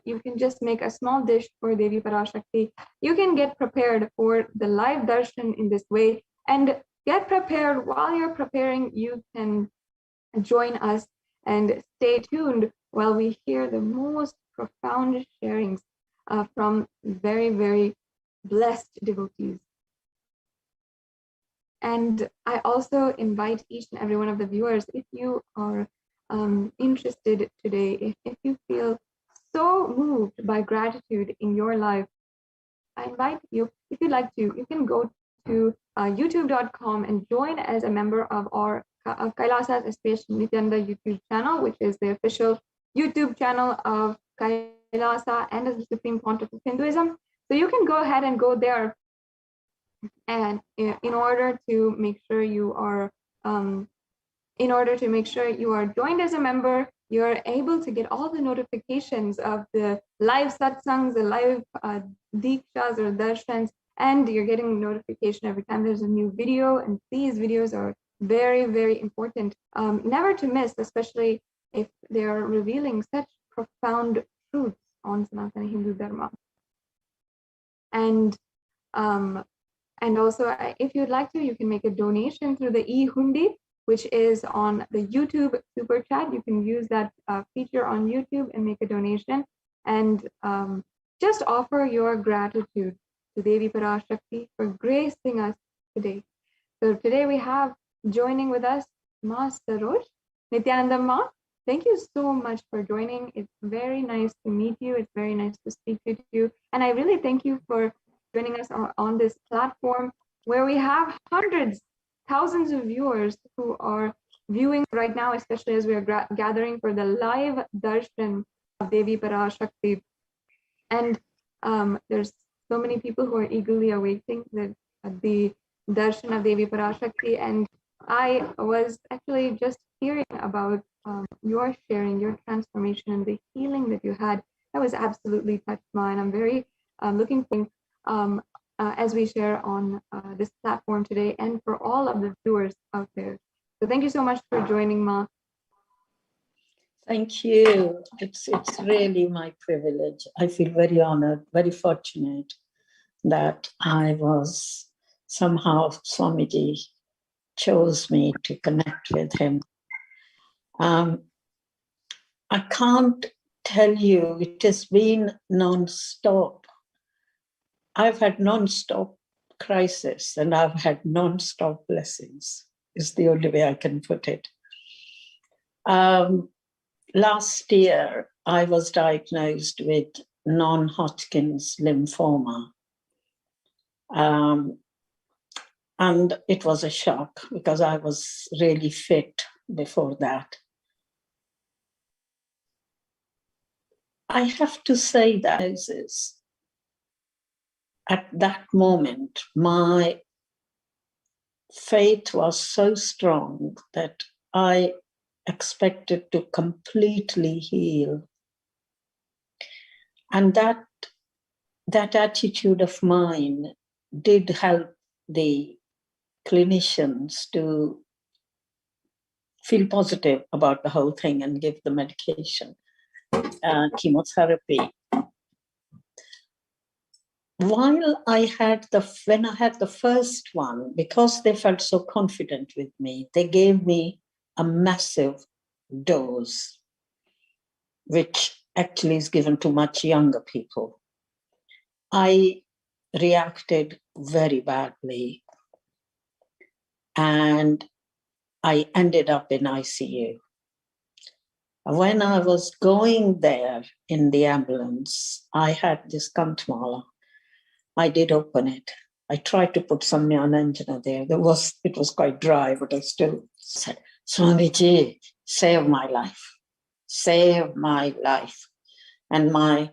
you can just make a small dish for Devi Parashakti. You can get prepared for the live darshan in this way, and get prepared. While you're preparing, you can join us and stay tuned while we hear the most profound sharings from very, very blessed devotees. And I also invite each and every one of the viewers, if you are interested today, if you feel so moved by gratitude in your life, I invite you, if you'd like to, you can go to youtube.com and join as a member of our Kailasa's HDH Nithyananda YouTube channel, which is the official YouTube channel of Kailasa and as the Supreme Pontiff of Hinduism. So you can go ahead and go there, and in order to make sure you are joined as a member, you're able to get all the notifications of the live satsangs, the live dikshas or darshans, and you're getting notification every time there's a new video. And these videos are very, very important, never to miss, especially if they are revealing such profound truths on Sanatana Hindu Dharma. And also, if you'd like to, you can make a donation through the e-hundi, which is on the YouTube super chat. You can use that feature on YouTube and make a donation, and just offer your gratitude to Devi Parashakti for gracing us today. So today we have joining with us Ma Saroj, Nithyananda Ma. Thank you so much for joining. It's very nice to meet you. It's very nice to speak to you. And I really thank you for joining us on this platform where we have hundreds, thousands of viewers who are viewing right now, especially as we are gathering for the live darshan of Devi Parashakti. And there's so many people who are eagerly awaiting the darshan of Devi Parashakti. And I was actually just hearing about your sharing, your transformation, and the healing that you had. That was absolutely touched mine. I'm very looking forward as we share on this platform today, and for all of the viewers out there. So thank you so much for joining, Ma. Thank you. It's really my privilege. I feel very honored, very fortunate that I was somehow, Swamiji chose me to connect with him. I can't tell you, it has been non-stop. I've had non-stop crisis and I've had non-stop blessings, is the only way I can put it. Last year, I was diagnosed with non-Hodgkin's lymphoma. And it was a shock because I was really fit before that. I have to say that at that moment, my faith was so strong that I expected to completely heal. And that attitude of mine did help the clinicians to feel positive about the whole thing and give the medication, chemotherapy. When I had the first one, because they felt so confident with me, they gave me a massive dose, which actually is given to much younger people. I reacted very badly and I ended up in ICU. When I was going there in the ambulance, I had this kantmala. I did open it. I tried to put some Jnananjana there. It was quite dry, but I still said, Swamiji, save my life. Save my life. And I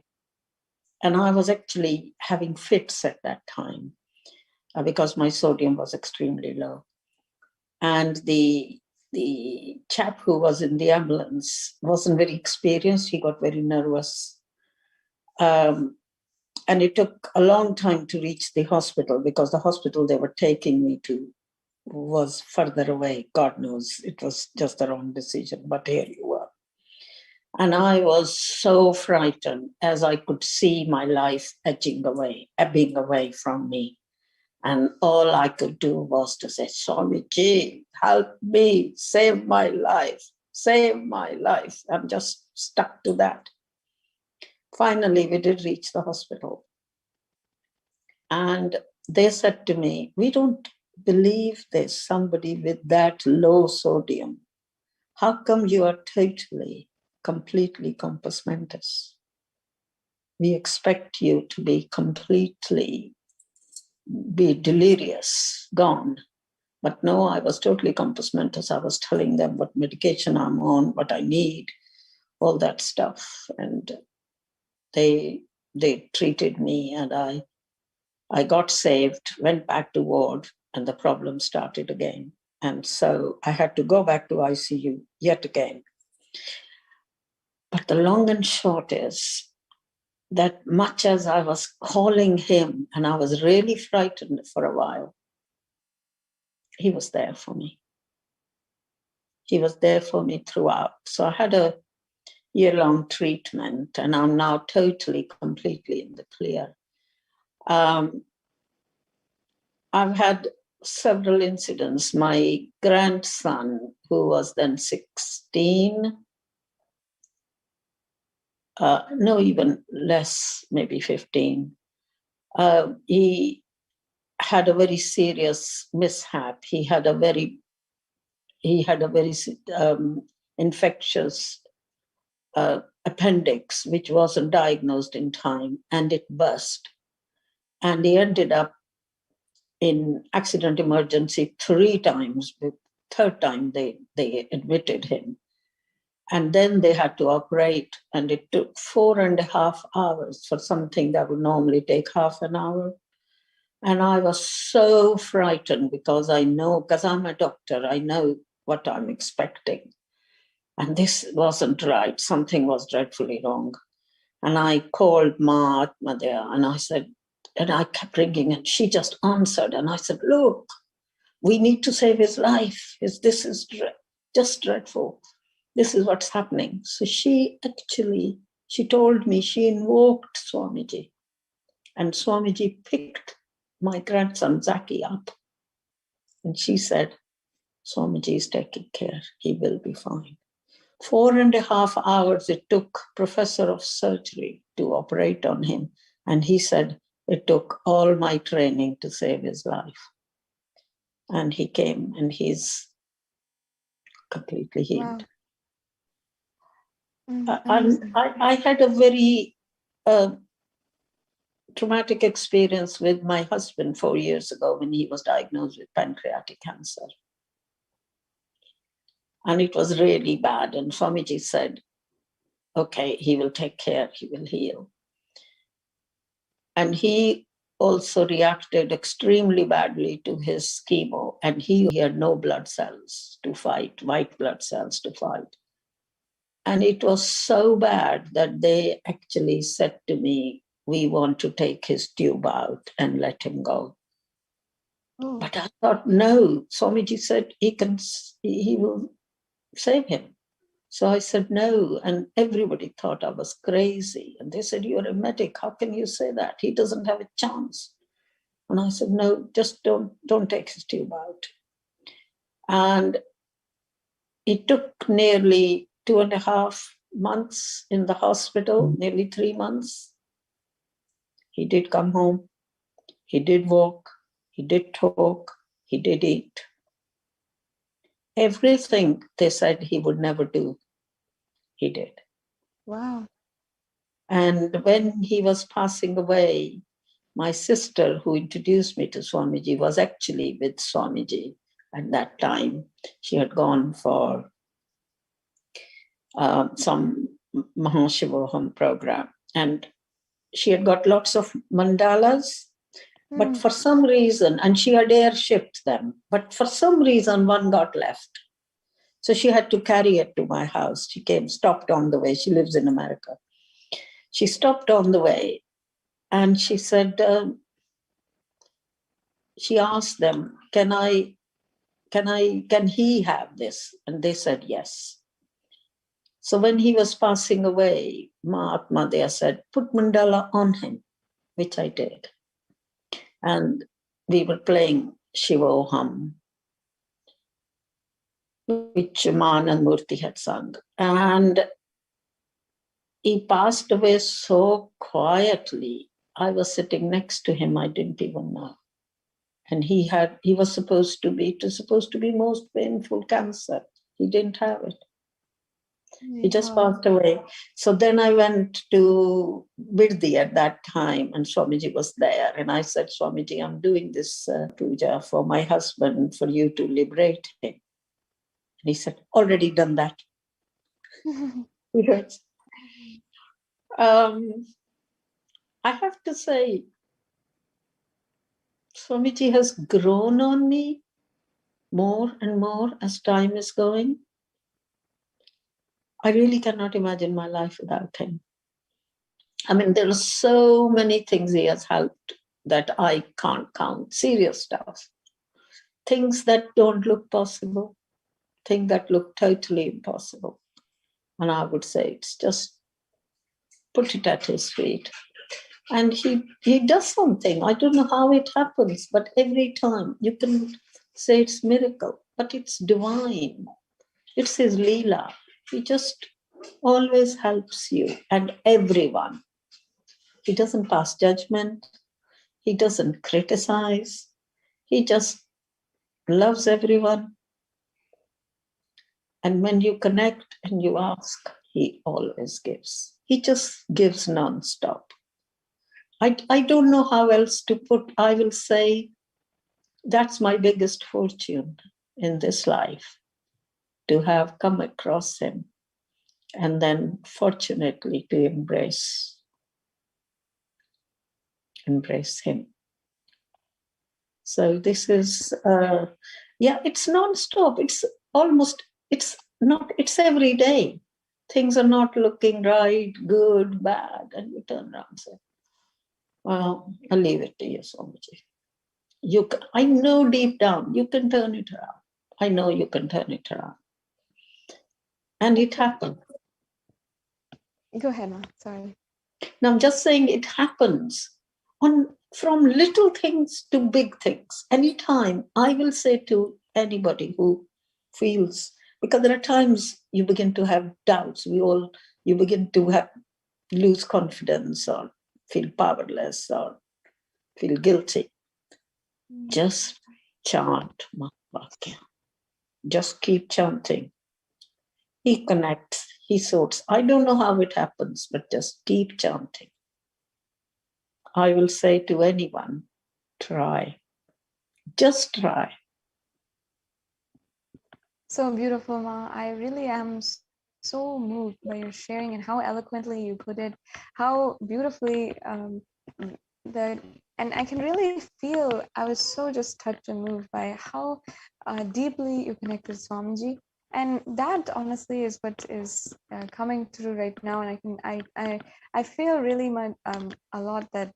was actually having fits at that time because my sodium was extremely low. And the chap who was in the ambulance wasn't very experienced. He got very nervous. And it took a long time to reach the hospital because the hospital they were taking me to was further away. God knows, it was just the wrong decision, but here you were. And I was so frightened as I could see my life ebbing away from me. And all I could do was to say, Swamiji, help me, save my life, save my life. I'm just stuck to that. Finally, we did reach the hospital. And they said to me, we don't believe there's somebody with that low sodium. How come you are totally, completely compos mentis? We expect you to be completely, be delirious, gone. But no, I was totally compos mentis. I was telling them what medication I'm on, what I need, all that stuff. And they treated me, and I got saved, went back to ward, and the problem started again. And so I had to go back to ICU yet again. But the long and short is that much as I was calling him, and I was really frightened for a while, he was there for me. He was there for me throughout. So I had a year-long treatment, and I'm now totally, completely in the clear. I've had several incidents. My grandson, who was then 16, no, even less, maybe 15, he had a very serious mishap. He had a very infectious appendix, which wasn't diagnosed in time, and it burst. And he ended up in accident emergency 3 times. The 3rd time they admitted him. And then they had to operate, and it took 4.5 hours for something that would normally take half an hour. And I was so frightened because I know, because I'm a doctor, I know what I'm expecting. And this wasn't right. Something was dreadfully wrong. And I called Mahatma there, and I said, and I kept ringing, and she just answered. And I said, look, we need to save his life. This is just dreadful. This is what's happening. So she told me, she invoked Swamiji. And Swamiji picked my grandson Zaki up. And she said, Swamiji is taking care. He will be fine. 4.5 hours it took professor of surgery to operate on him. And he said, it took all my training to save his life. And he came, and he's completely healed. Wow. I had a very traumatic experience with my husband 4 years ago when he was diagnosed with pancreatic cancer. And it was really bad. And Swamiji said, okay, he will take care, he will heal. And he also reacted extremely badly to his chemo. And he had no blood cells to fight, white blood cells to fight. And it was so bad that they actually said to me, we want to take his tube out and let him go. Oh. But I thought, no, Swamiji said he will save him. So I said, no. And everybody thought I was crazy. And they said, you're a medic. How can you say that? He doesn't have a chance. And I said, no, just don't take his tube out. And it took nearly 2.5 months in the hospital, nearly 3 months. He did come home. He did walk. He did talk. He did eat. Everything they said he would never do, he did. Wow. And when he was passing away, my sister, who introduced me to Swamiji, was actually with Swamiji at that time. She had gone for some Paramashivoham program, and she had got lots of mandalas, but for some reason, and she had airshipped them, but for some reason one got left. So she had to carry it to my house. She stopped on the way. She lives in America. She stopped on the way, and she said, she asked them, can he have this? And they said yes. So when he was passing away, Mahatma there said, put mandala on him, which I did. And we were playing Shivoham, which Anand Murthy had sung. And he passed away so quietly. I was sitting next to him, I didn't even know. And he was supposed to be most painful cancer. He didn't have it. He just passed away. So then I went to Birdi at that time, and Swamiji was there. And I said, Swamiji, I'm doing this puja for my husband, for you to liberate him. And he said, already done that. Yes. I have to say, Swamiji has grown on me more and more as time is going. I really cannot imagine my life without him. I mean, there are so many things he has helped that I can't count. Serious stuff. Things that don't look possible. Things that look totally impossible. And I would say it's just put it at his feet. And he does something. I don't know how it happens, but every time you can say it's miracle, but it's divine. It's his Leela. He just always helps you and everyone. He doesn't pass judgment. He doesn't criticize. He just loves everyone. And when you connect and you ask, he always gives. He just gives non-stop. I don't know how else to put. I will say that's my biggest fortune in this life, to have come across him and then fortunately to embrace him. So this is, it's non-stop. It's every day. Things are not looking right, good, bad, and you turn around and say, well, I'll leave it to you, Swamiji. I know deep down you can turn it around. I know you can turn it around. And it happened. Go ahead, Ma. Sorry. Now I'm just saying it happens from little things to big things. Anytime I will say to anybody who feels, because there are times you begin to have doubts, you begin to lose confidence or feel powerless or feel guilty. Just chant Mahavakya. Just keep chanting. He connects, he sorts. I don't know how it happens, but just keep chanting. I will say to anyone, try. Just try. So beautiful, Ma. I really am so moved by your sharing and how eloquently you put it, how beautifully and I can really feel, I was so just touched and moved by how deeply you connected with Swamiji. And that honestly is what is coming through right now. And I feel really much a lot that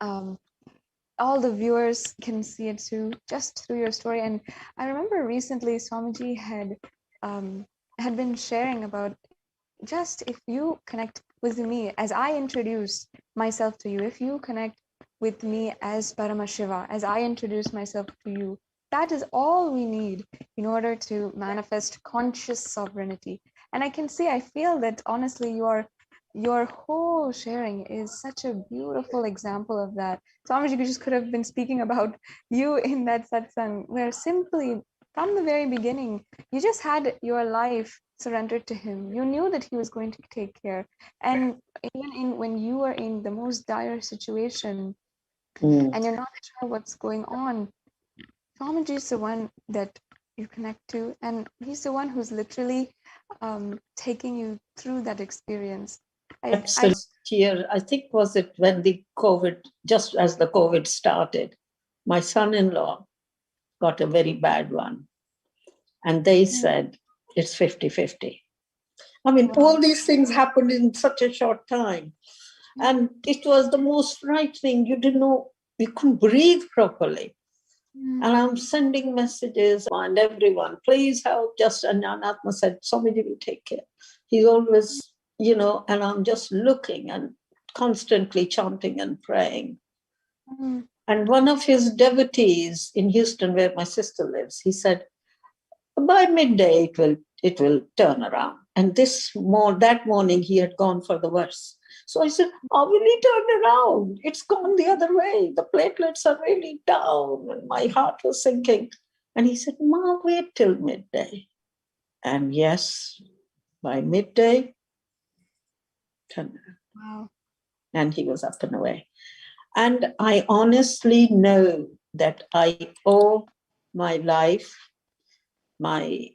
all the viewers can see it too, just through your story. And I remember recently Swamiji had been sharing about, just if you connect with me as I introduce myself to you, if you connect with me as Paramashiva, as I introduce myself to you, that is all we need in order to manifest conscious sovereignty. And I feel that honestly your whole sharing is such a beautiful example of that. Swamiji just could have been speaking about you in that satsang, where simply from the very beginning, you just had your life surrendered to him. You knew that he was going to take care. And even when you are in the most dire situation and you're not sure what's going on, Swamiji is the one that you connect to, and he's the one who's literally taking you through that experience. Year, I think was it when the COVID, just as the COVID started, my son-in-law got a very bad one. And they said, it's 50-50. I mean, all these things happened in such a short time. And it was the most frightening. You didn't know, you couldn't breathe properly. And I'm sending messages and everyone, please help. And Anatma said, somebody will take care. He's always, and I'm just looking and constantly chanting and praying. And one of his devotees in Houston, where my sister lives, he said, by midday it will turn around. And that morning he had gone for the verse. So I said, how will he turn around? It's gone the other way. The platelets are really down. And my heart was sinking. And he said, Ma, wait till midday. And yes, by midday, turned around. Wow. And he was up and away. And I honestly know that I owe my life, my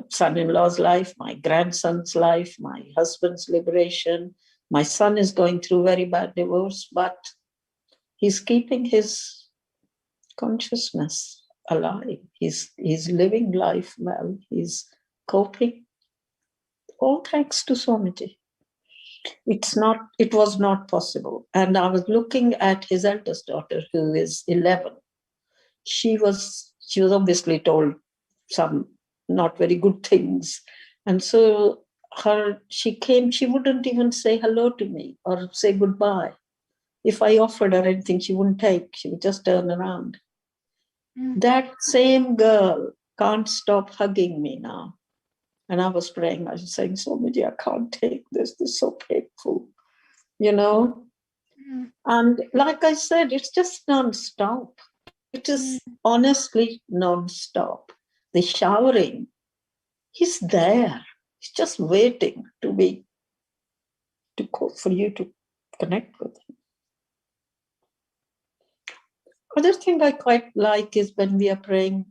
son-in-law's life, my grandson's life, my husband's liberation. My son is going through very bad divorce, but he's keeping his consciousness alive. He's living life well. He's coping. All thanks to Swamiji. It was not possible. And I was looking at his eldest daughter, who is 11. She was obviously told some not very good things. And so she came, she wouldn't even say hello to me or say goodbye. If I offered her anything, she wouldn't take. She would just turn around. That same girl can't stop hugging me now. And I was praying, I was saying, Swamiji, I can't take this. This is so painful, And like I said, it's just non-stop. It is honestly non-stop. The showering, he's there. He's just waiting for you to connect with him. Other thing I quite like is when we are praying,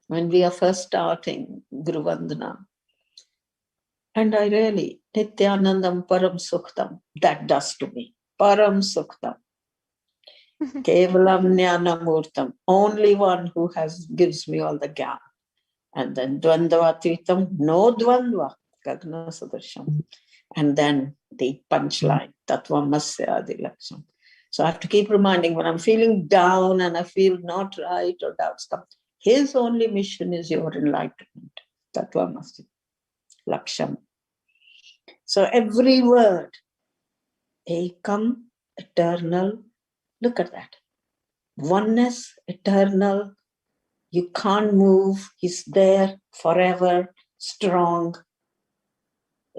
when we are first starting Guru Vandana. And I really, Nithyanandam Paramashivoham, that does to me. Paramashivoham. Kevalam Jnanamurtam, only one who gives me all the gyan. And then Dvandvatvitam, no Dvandva, Gagna Sadarsham. And then the punchline, Tattvam Masya Adilaksham. So I have to keep reminding when I'm feeling down and I feel not right or doubts come. His only mission is your enlightenment. Tattvam Masya Laksham. So every word, Ekam, eternal, look at that. Oneness, eternal, you can't move, he's there forever, strong.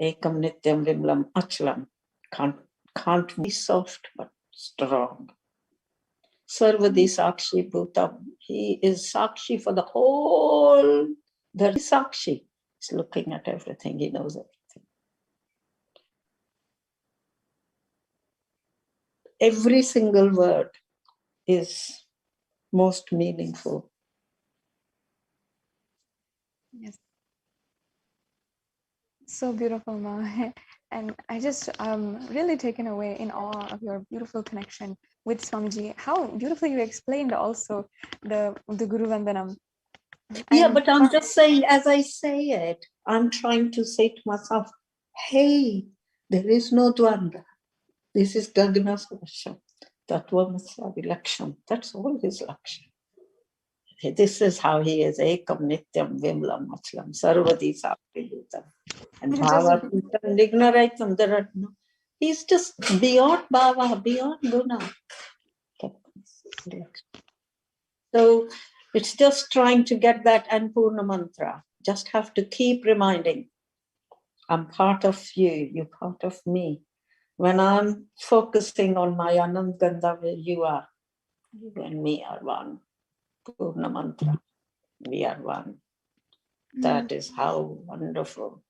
Ekam Nityam Vimlam Achalam, can't be soft, but strong. Sarvadi Sakshi Bhutam, he is Sakshi for the whole, there is Sakshi. He's looking at everything, he knows everything. Every single word is most meaningful. Yes. So beautiful, Ma. And I just really taken away in awe of your beautiful connection with Swamiji. How beautifully you explained also the Guru Vandanam. Yeah, but I'm just saying, as I say it, I'm trying to say to myself, hey, there is no Dvanda. This is Gagna Sarasham. Tattvamasya Laksham. That's all his Laksham. This is how he is. Ekam Nityam Vimlam Achalam. Sarvadi Sakributam. And Bhavatam Nignaraitam. There are no. He's just beyond Bhava, beyond Guna. So it's just trying to get that Anpurna mantra. Just have to keep reminding, I'm part of you, you're part of me. When I'm focusing on my Anand Gandha, where you are, you and me are one. Purna mantra, we are one. That is how wonderful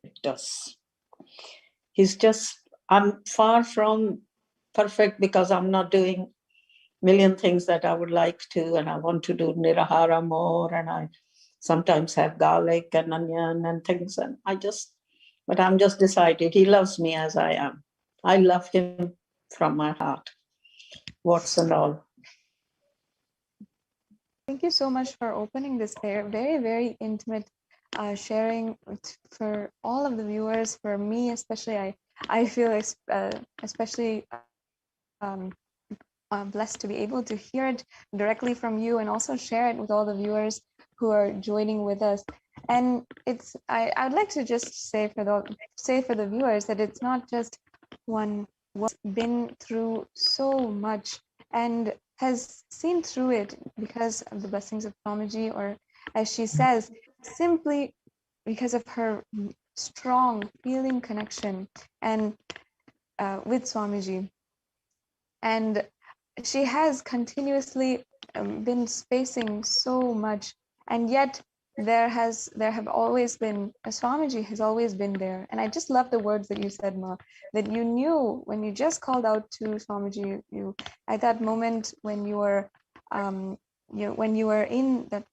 it does. I'm far from perfect because I'm not doing million things that I would like to, and I want to do nirahara more, and I sometimes have garlic and onion and things, and but I'm just decided he loves me as I am. I love him from my heart, warts and all. Thank you so much for opening this very, very intimate sharing for all of the viewers. For me, especially, I feel especially blessed to be able to hear it directly from you and also share it with all the viewers who are joining with us. And I would like to just say for the viewers that it's not just one who's been through so much and has seen through it because of the blessings of Swamiji, or as she says, simply because of her strong feeling connection and with Swamiji. And she has continuously been facing so much, and yet there have always been, Swamiji has always been there. And I just love the words that you said, Ma, that you knew when you just called out to Swamiji, you at that moment when you were when you were in that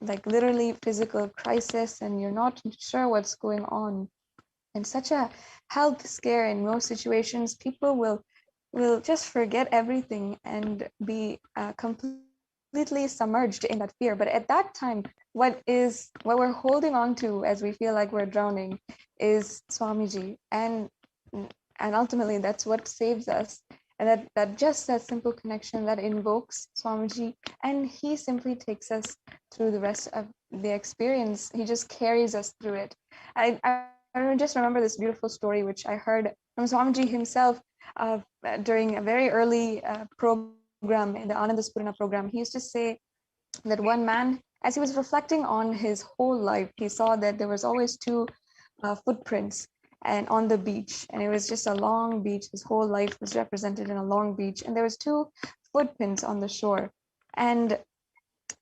like literally physical crisis and you're not sure what's going on, and such a health scare. In most situations, people will just forget everything and be completely submerged in that fear. But at that time, what we're holding on to as we feel like we're drowning is Swamiji, and ultimately that's what saves us. And that just that simple connection that invokes Swamiji, and he simply takes us through the rest of the experience. He just carries us through it. I just remember this beautiful story which I heard from Swamiji himself during a very early program in the Anandaspurana program. He used to say that one man, as he was reflecting on his whole life, he saw that there was always two footprints and on the beach, and it was just a long beach. His whole life was represented in a long beach, and there was two footprints on the shore. And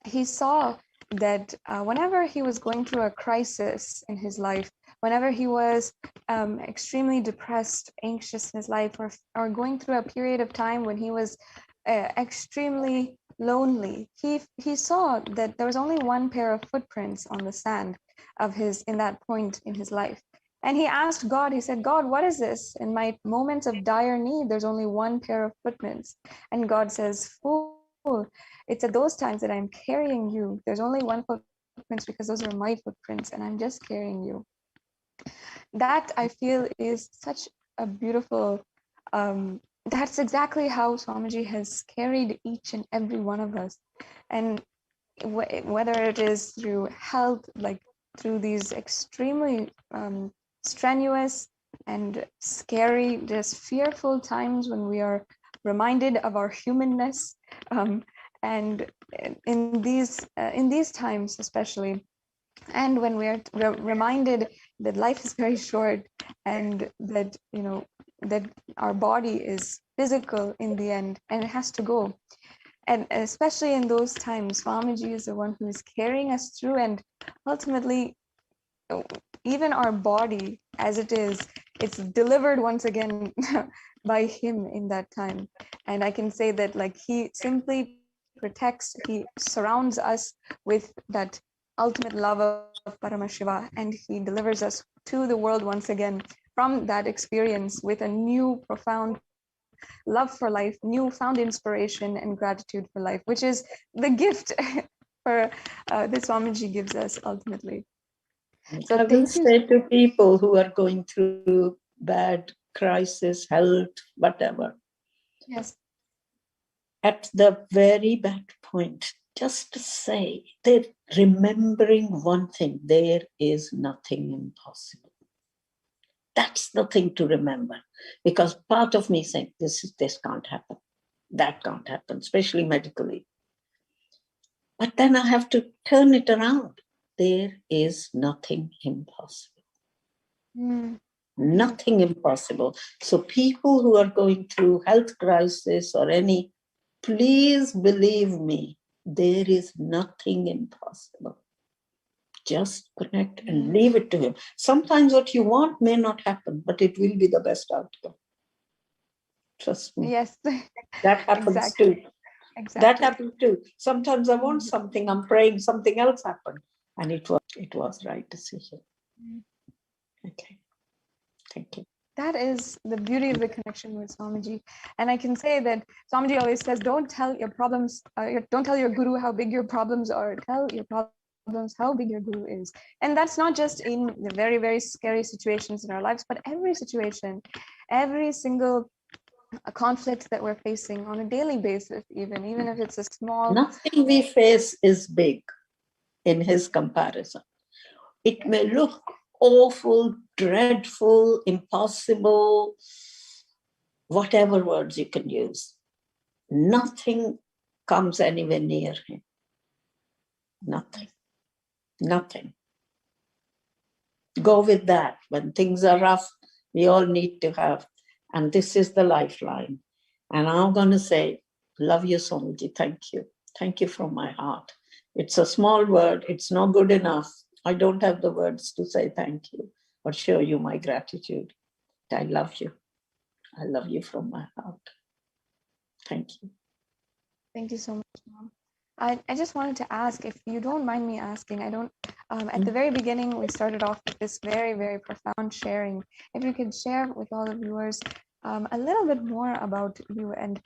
he saw that whenever he was going through a crisis in his life, whenever he was extremely depressed, anxious in his life, or going through a period of time when he was extremely lonely, he saw that there was only one pair of footprints on the sand of his in that point in his life. And he asked God, he said, God, what is this? In my moments of dire need, there's only one pair of footprints. And God says, fool, it's at those times that I'm carrying you. There's only one footprints because those are my footprints, and I'm just carrying you. That I feel is such a beautiful, that's exactly how Swamiji has carried each and every one of us. And whether it is through health, like through these extremely strenuous and scary, just fearful times when we are reminded of our humanness, and in these times especially, and when we are reminded that life is very short, and that that our body is physical in the end and it has to go. And especially in those times, Swamiji is the one who is carrying us through, and ultimately even our body as it is, it's delivered once again by him in that time. And I can say that like he simply protects, he surrounds us with that ultimate love of Paramashiva, and he delivers us to the world once again from that experience with a new profound love for life, newfound inspiration and gratitude for life, which is the gift for that Swamiji gives us ultimately. So I will say to people who are going through bad crisis, health, whatever, yes, at the very bad point, just to say, they're remembering one thing: there is nothing impossible. That's the thing to remember, because part of me saying this can't happen, that can't happen, especially medically. But then I have to turn it around. There is nothing impossible. Nothing impossible. So people who are going through health crisis or any, please believe me, there is nothing impossible. Just connect and leave it to him. Sometimes what you want may not happen, but it will be the best outcome. Trust me. yes, That happens exactly. too. Exactly. That happens too. Sometimes I want something, I'm praying, something else happened, and it was right decision. Okay. Thank you. That is the beauty of the connection with Swamiji. And I can say that Swamiji always says, don't tell your problems, don't tell your guru how big your problems are, tell your problems how big your guru is. And that's not just in the very, very scary situations in our lives, but every situation, every single conflict that we're facing on a daily basis, even if it's a small... Nothing we face is big in his comparison. It may look awful, dreadful, impossible, whatever words you can use. Nothing comes anywhere near him. Nothing. Nothing. Go with that. When things are rough, we all need to have, and this is the lifeline. And I'm going to say, love you, Swamiji. Thank you. Thank you from my heart. It's a small word. It's not good enough. I don't have the words to say thank you or show you my gratitude. I love you. I love you from my heart. Thank you. Thank you so much, Mom. I just wanted to ask, if you don't mind me asking, at the very beginning, we started off with this very, very profound sharing. If you could share with all the viewers a little bit more about you and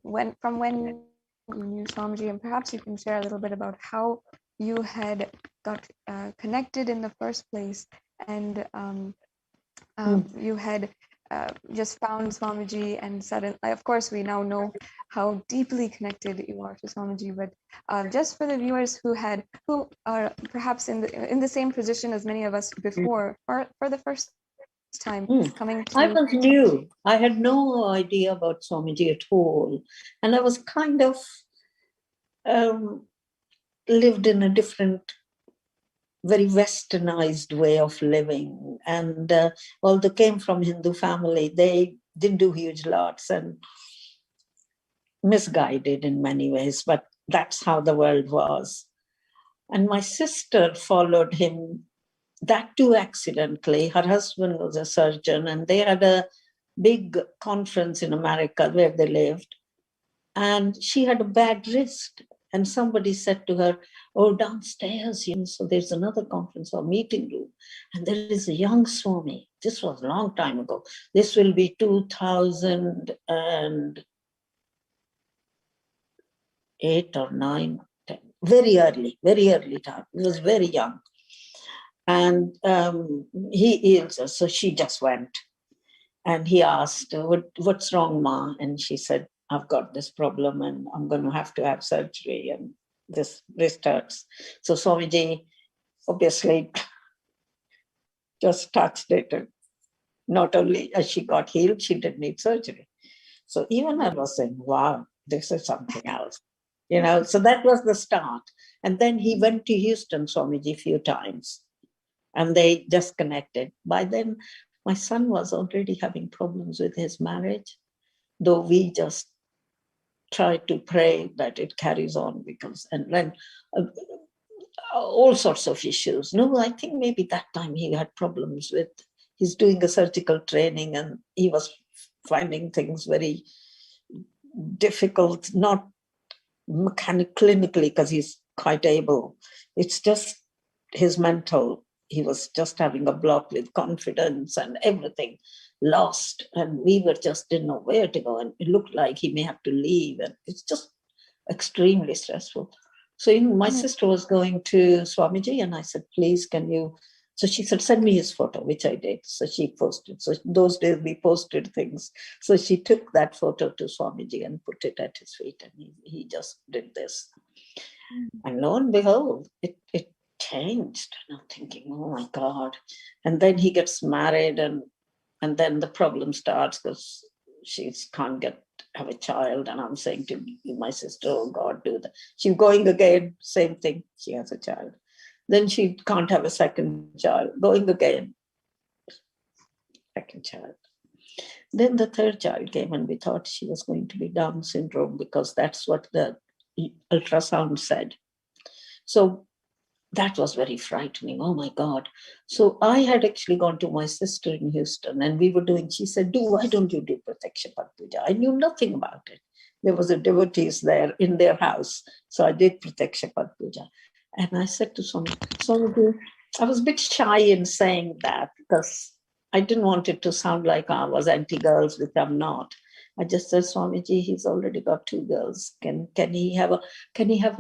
when you knew Swamiji, and perhaps you can share a little bit about how you had got connected in the first place, and you had just found Swamiji, and suddenly, of course, we now know how deeply connected you are to Swamiji. But just for the viewers who are perhaps in the same position as many of us before, or for the first time coming to. I was new. I had no idea about Swamiji at all, and I was kind of lived in a different, very westernized way of living, and well, they came from Hindu family. They didn't do huge lots and misguided in many ways, but that's how the world was. And my sister followed him, that too accidentally. Her husband was a surgeon, and they had a big conference in America where they lived, and she had a bad wrist. And somebody said to her, oh, downstairs, so there's another conference or meeting room, and there is a young Swami. This was a long time ago. This will be 2008 or 9, 10. Very early time. He was very young. And so she just went. And he asked, what's wrong, Ma? And she said, I've got this problem and I'm going to have surgery and this wrist hurts. So Swamiji obviously just touched it. And not only as she got healed, she did need surgery. So even I was saying, wow, this is something else. So that was the start. And then he went to Houston, Swamiji, a few times. And they just connected. By then, my son was already having problems with his marriage, though we just tried to pray that it carries on, and then all sorts of issues. No, I think maybe that time he had problems with, he's doing a surgical training and he was finding things very difficult, not clinically, because he's quite able. It's just his mental. He was just having a block with confidence and everything lost. And we just didn't know where to go. And it looked like he may have to leave. And it's just extremely stressful. So my sister was going to Swamiji and I said, please, can you? So she said, send me his photo, which I did. So she posted. So those days we posted things. So she took that photo to Swamiji and put it at his feet. And he just did this. And lo and behold, it changed. And I'm thinking, oh my God. And then he gets married and then the problem starts because she can't have a child. And I'm saying to my sister, oh God, do that. She's going again, same thing. She has a child. Then she can't have a second child, going again, second child. Then the third child came and we thought she was going to be Down syndrome because that's what the ultrasound said. So that was very frightening. Oh my God. So I had actually gone to my sister in Houston and she said, why don't you do Pratyaksha Pad Puja? I knew nothing about it. There was a devotees there in their house. So I did Pratyaksha Pad Puja. And I said to Swamiji, I was a bit shy in saying that because I didn't want it to sound like I was anti-girls, which I'm not. I just said, Swamiji, he's already got 2 girls. Can he have a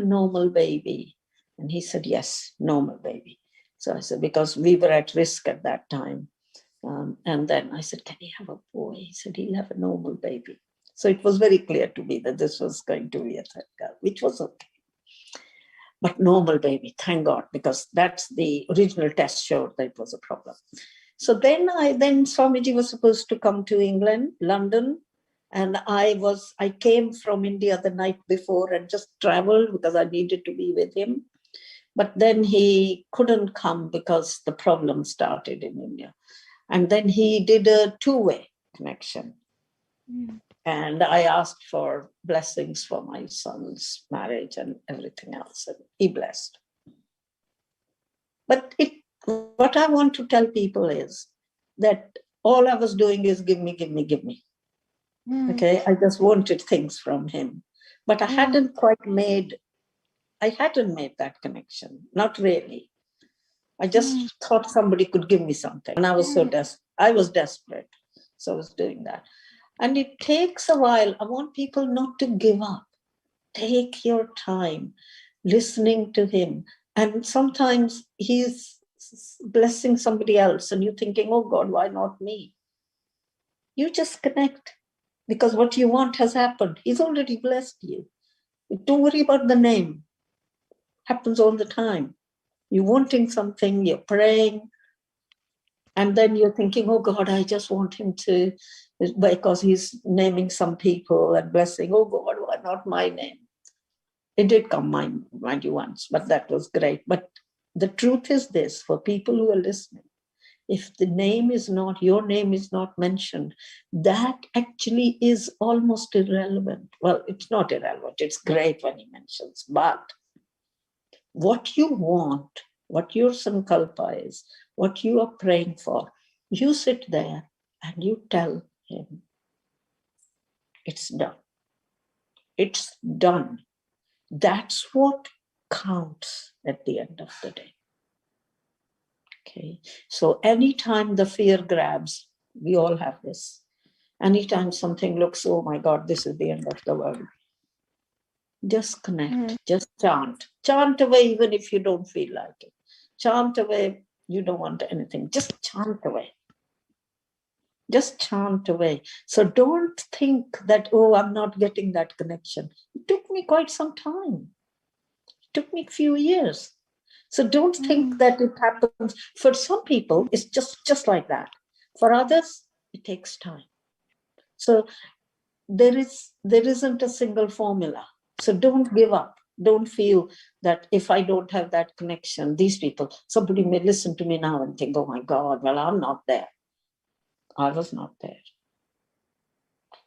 normal baby? And he said, yes, normal baby. So I said, because we were at risk at that time. And then I said, can he have a boy? He said, he'll have a normal baby. So it was very clear to me that this was going to be a third girl, which was okay. but normal baby, thank God, because that's the original test showed that it was a problem. So then Swamiji was supposed to come to England, London, and I came from India the night before and just traveled because I needed to be with him. But then he couldn't come because the problem started in India. And then he did a two-way connection. And I asked for blessings for my son's marriage and everything else, and he blessed. But what I want to tell people is that all I was doing is give me, give me, give me. Okay, I just wanted things from him. But I hadn't made that connection, not really. I just thought somebody could give me something. And I was I was desperate. So I was doing that. And it takes a while. I want people not to give up. Take your time listening to him. And sometimes he's blessing somebody else and you're thinking, oh God, why not me? You just connect because what you want has happened. He's already blessed you. Don't worry about the name. Happens all the time. You're wanting something, you're praying, and then you're thinking, oh God, I just want him to, because he's naming some people and blessing, oh God, why not my name? It did come mind you once, but that was great. But the truth is this, for people who are listening, if the name is not, your name is not mentioned, that actually is almost irrelevant. Well, it's not irrelevant, it's great when he mentions, but what you want, what your sankalpa is, what you are praying for, you sit there and you tell him, it's done. It's done. That's what counts at the end of the day. Okay, so anytime the fear grabs, we all have this. Anytime something looks, oh my God, this is the end of the world. Just connect, just chant. Chant away even if you don't feel like it. Chant away, you don't want anything. Just chant away. Just chant away. So don't think that, oh, I'm not getting that connection. It took me quite some time. It took me a few years. So don't think that it happens. For some people, it's just like that. For others, it takes time. So there isn't a single formula. So don't give up. Don't feel that if I don't have that connection, these people, somebody may listen to me now and think, oh my God, well, I'm not there. I was not there.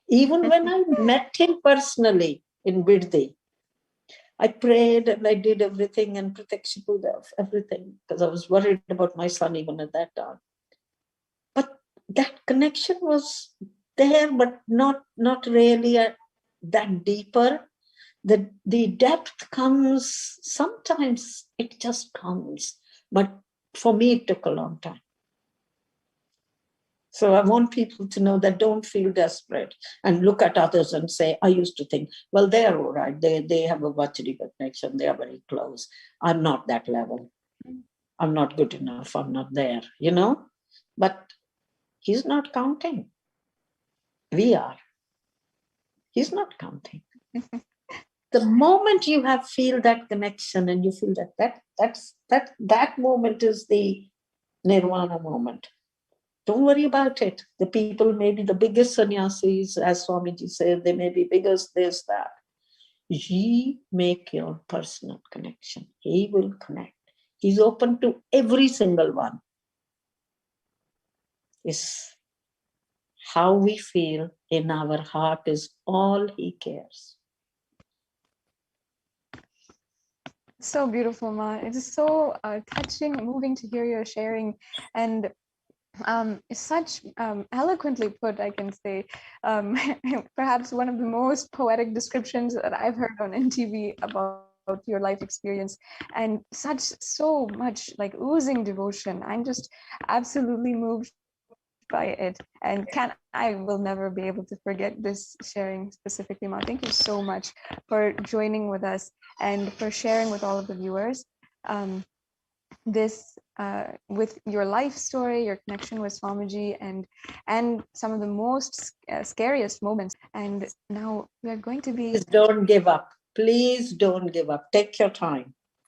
Even when I met him personally in Biddi, I prayed and I did everything and Prataksha Puja, everything, because I was worried about my son even at that time. But that connection was there, but not really that deeper. The depth comes, sometimes it just comes, but for me, it took a long time. So I want people to know that don't feel desperate and look at others and say, I used to think, well, they're all right. They have a Vachari connection. They are very close. I'm not that level. I'm not good enough. I'm not there, you know, but he's not counting. We are. He's not counting. The moment you feel that connection and you feel that moment is the nirvana moment. Don't worry about it. The people may be the biggest sannyasis, as Swamiji said, they may be biggest this, that. Ye make your personal connection. He will connect. He's open to every single one. Is how we feel in our heart is all he cares. So beautiful, Ma. It is so touching, moving to hear your sharing, and such eloquently put, I can say. Perhaps one of the most poetic descriptions that I've heard on NTV about your life experience, and so much like oozing devotion. I'm just absolutely moved by it, and I will never be able to forget this sharing specifically, Ma. Thank you so much for joining with us and for sharing with all of the viewers this with your life story, your connection with Swamiji, and some of the most scariest moments. And now we are going to be. Please don't give up. Please don't give up. Take your time.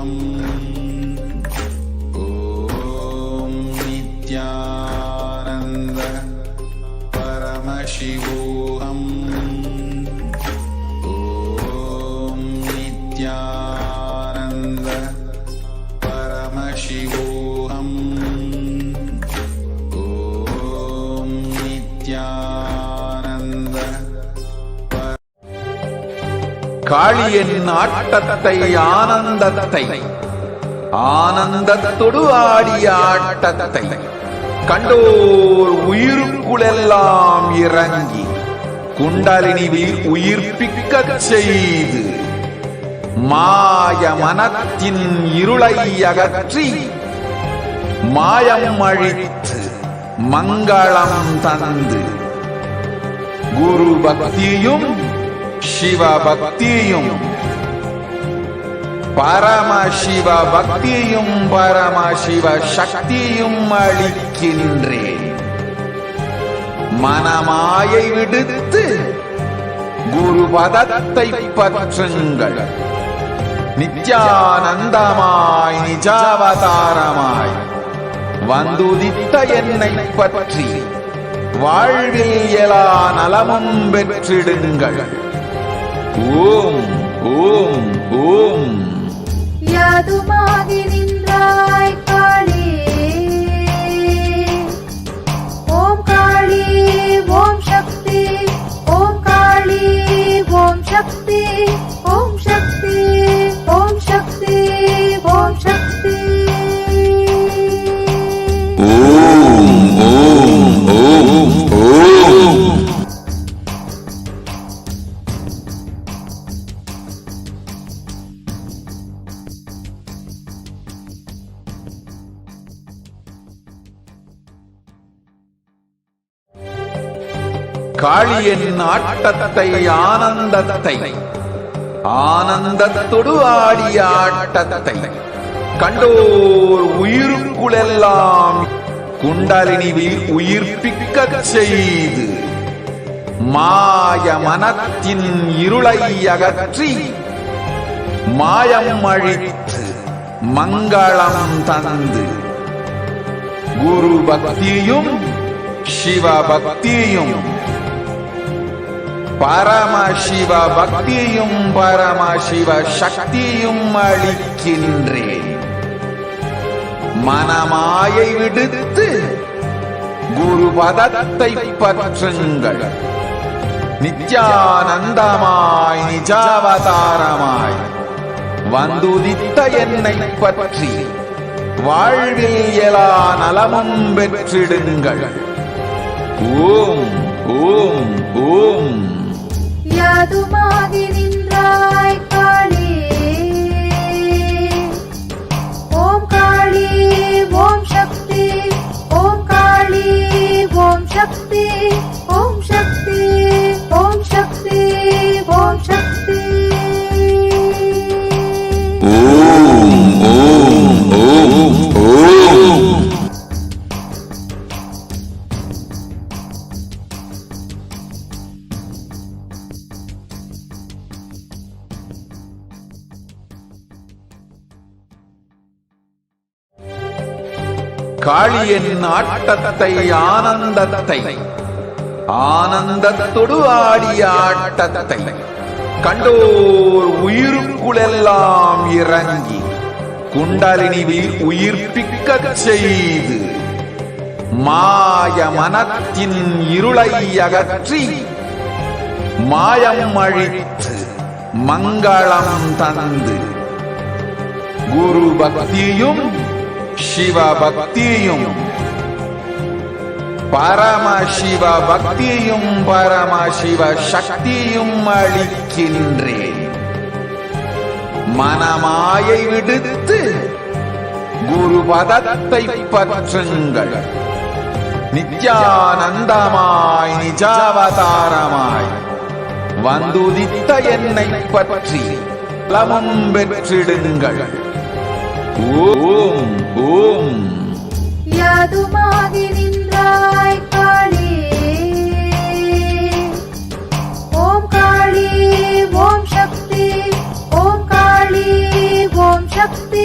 Paramashivoham. Om Nithyananda Paramashivoham. Om Nithyananda Paramashivoham. Om Nithyananda. காளியின் ஆட்டத்தை ஆனந்தத்தை ஆனந்தத்தொடு ஆடிய ஆட்டத்தை கண்டோர் உயிருக்குளெல்லாம் இறங்கி குண்டலினி உயிர்ப்பிக்கச் செய்து மாய மனத்தின் இருளை அகற்றி மாயம் அழித்து மங்களம் தந்து குரு பக்தியும் சிவ பக்தியும் பரமசிவ பக்தியும் பரமசிவ சக்தியும் அளிக்கின்றேன். மனமாயை விடுத்து குரு பதத்தை பற்றுங்கள். நித்யானந்தமாய் நிஜாவதாரமாய் வந்துதித்த என்னை பற்றி வாழ்வில் எலா நலமும் பெற்றிடுங்கள். ஓம் ஓம் ஓம். யாதுமாகி நின்றாய் காளி, ஓம் காளி ஓம் சக்தி, ஓம் காளி ஓம் சக்தி, ஓம் சக்தி ஓம் சக்தி ஓம் சக்தி. ஓம் ஓம் ஓம் ஓம். காளியின் ஆட்டத்தை ஆனந்தத்தை ஆனந்தத்தொடு ஆடிய ஆட்டத்தை கண்டோர் உயிருக்குளெல்லாம் குண்டலினி உயிர்ப்பிக்கச் செய்து மாய மனத்தின் இருளை அகற்றி மாயம் அழித்து மங்களம் தந்து குரு பக்தியும் சிவ பக்தியும் பரமசிவ பக்தியும் பரமசிவ சக்தியும் அளிக்கின்றேன். மனமாயை விடுத்து குரு பதத்தை பற்றுங்கள். நித்யானந்தமாய் நிஜாவதாரமாய் வந்துதித்த என்னை பற்றி வாழ்வில் எலா நலமும் பெற்றிடுங்கள். ஓம் ஓம் ஓம். யாதுமாகி நின்றாய் காளி, ஓம் காளி ஓம் சக்தி, ஓம் காளி ஓம் சக்தி, ஓம் சக்தி ஓம் சக்தி ஓம் சக்தி. ஓம் ஓம் ஓம் ஓம். காளியின் ஆட்டத்தை ஆனந்தத்தை ஆனந்தத்தொடு ஆடிய ஆட்டத்தை கண்டோர் உயிருக்குளெல்லாம் இறங்கி குண்டலினி உயிர்ப்பிக்கச் செய்து மாய மனத்தின் இருளை அகற்றி மாயம் அழித்து மங்களம் தந்து குரு பக்தியும் சிவ பக்தியும் பரமசிவ பக்தியும் பரமசிவ சக்தியும் அளிக்கின்றேன். மனமாயை விடுத்து குரு பதத்தை பற்றுங்கள். நித்யானந்தமாய் நிஜாவதாரமாய் வந்துதித்த என்னை பற்றி நலமும் பெற்றிடுங்கள். ஓம் ஓம். யாதுமாகி நின்றாய் காளி, ஓம் காளி ஓம் சக்தி, ஓம் காளி ஓம் சக்தி,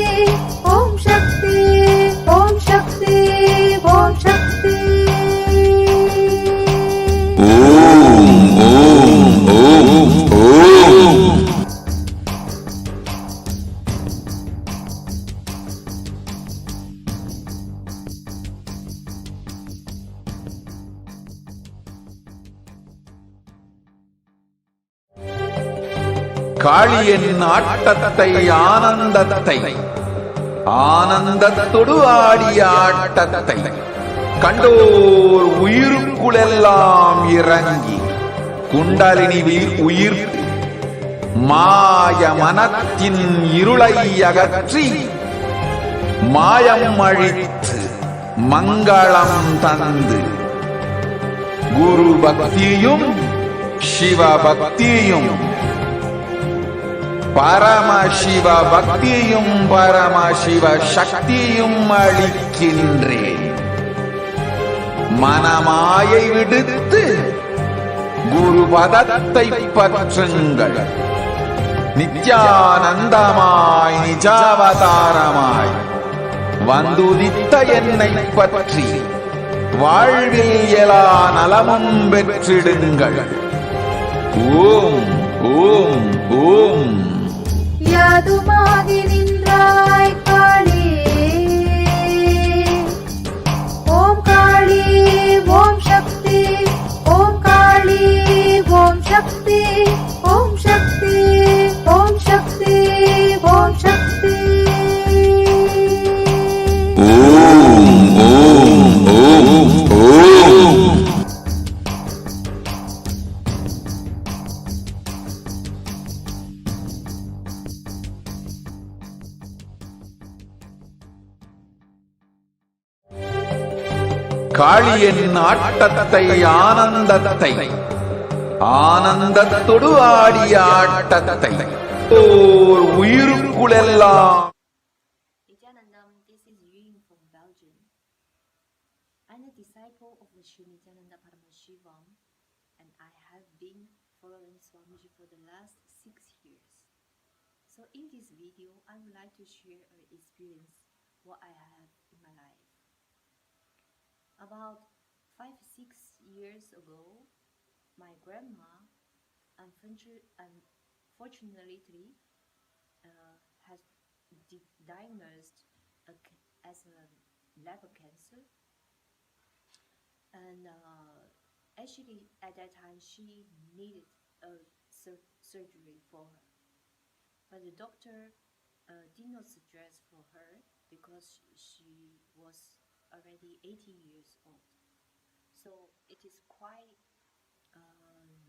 காளியின் ஆட்டத்தை ஆனந்தத்தை ஆனந்தத்தொடு ஆடிய ஆட்டத்தை கண்டோர் உயிருக்குளெல்லாம் இறங்கி குண்டலினி உயிர்த்து மாய மனத்தின் இருளை அகற்றி மாயம் அழித்து மங்களம் தந்து குரு பக்தியும் சிவ பக்தியும் பரமசிவ பக்தியும் பரமசிவ சக்தியும் அளிக்கின்றேன். மனமாயை விடுத்து குரு பதத்தை பற்றுங்கள். நித்யானந்தமாய் நிஜாவதாரமாய் வந்துதித்த என்னை பற்றி வாழ்வில் எல்லா நலமும் பெற்றிடுங்கள். ஓம் ஓம் ஓம். யாதுமாகி நின்றாய் காளி, ஓம் காளி ஓம் சக்தி, ஓம் காளி ஓம் சக்தி, ஓம் சக்தி ஓம் சக்தி ஓம் சக்தி. ஓம் ஓம் ஓம் ஓம். காளியின் ஆட்டத்தை ஆனந்தத்தை ஆனந்தத்தொடு ஆடிய ஆட்டத்தை ஓர் உயிருக்குளெல்லாம். Nithyanandam, this is Yun from Belgium. I'm a disciple of the Sri Nithyananda Paramashivam, and I have been following Swamiji for the last 6 years. So in this video, I would like to share an experience what I have in my life. About 5-6 years ago, my grandma unfortunately has diagnosed as a liver cancer, and actually at that time she needed a surgery for her, but the doctor did not suggest for her because she was already 80 years old. So it is quite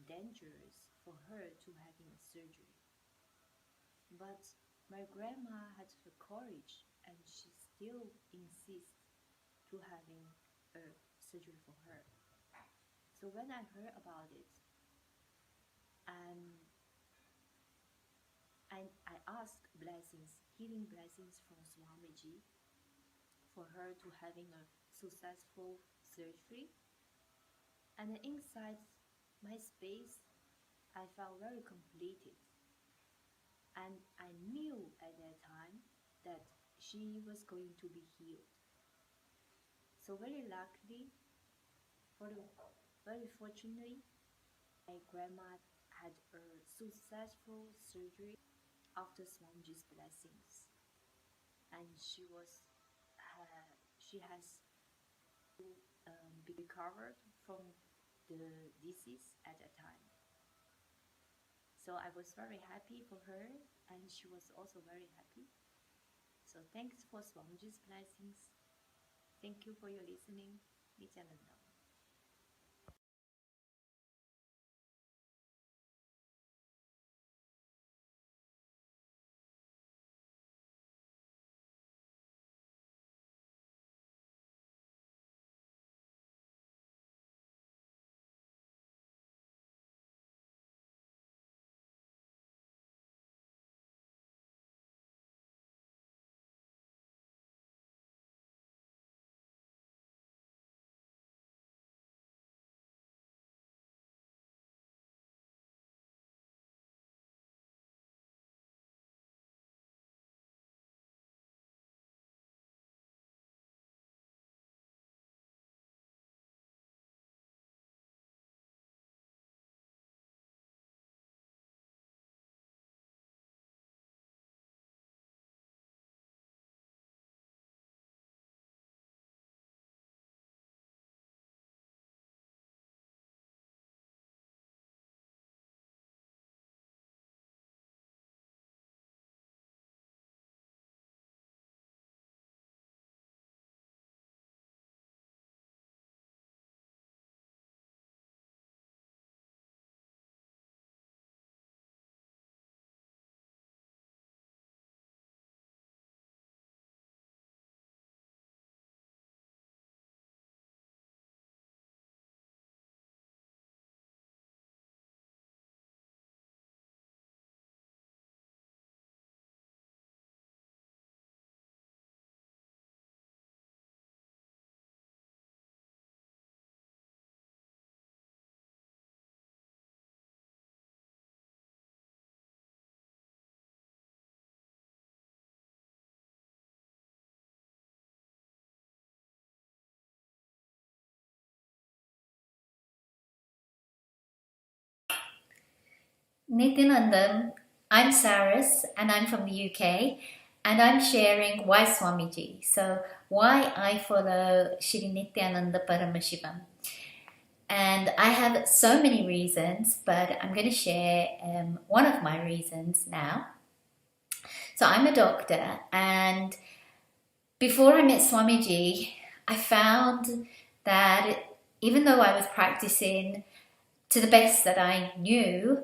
dangerous for her to having a surgery. But my grandma had the courage, and she still insists to having a surgery for her. So when I heard about it, I asked blessings, healing blessings from Swamiji for her to having a successful surgery. And inside my space, I felt very completed. And I knew at that time that she was going to be healed. So very luckily, very fortunately, my grandma had a successful surgery after Swamiji's blessings, and she has be recovered from the disease at that time. So I was very happy for her, and she was also very happy. So thanks for Swamiji's blessings. Thank you for your listening. Nithyananda. Nithyananda, I'm Saras and I'm from the UK, and I'm sharing why Swamiji, so why I follow Shri Nithyananda Paramashivam. And I have so many reasons, but I'm going to share one of my reasons now. So I'm a doctor, and before I met Swamiji, I found that even though I was practicing to the best that I knew,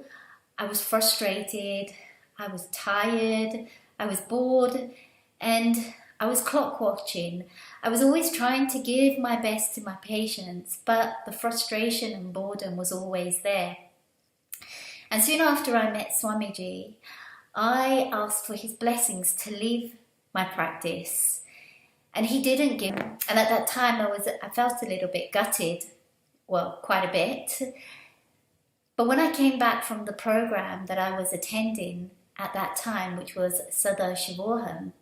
I was frustrated, I was tired, I was bored, and I was clock watching. I was always trying to give my best to my patients, but the frustration and boredom was always there. And soon after I met Swamiji, I asked for his blessings to leave my practice. And he didn't give, and at that time I felt a little bit gutted, well, quite a bit. But when I came back from the program that I was attending at that time, which was Parashakti,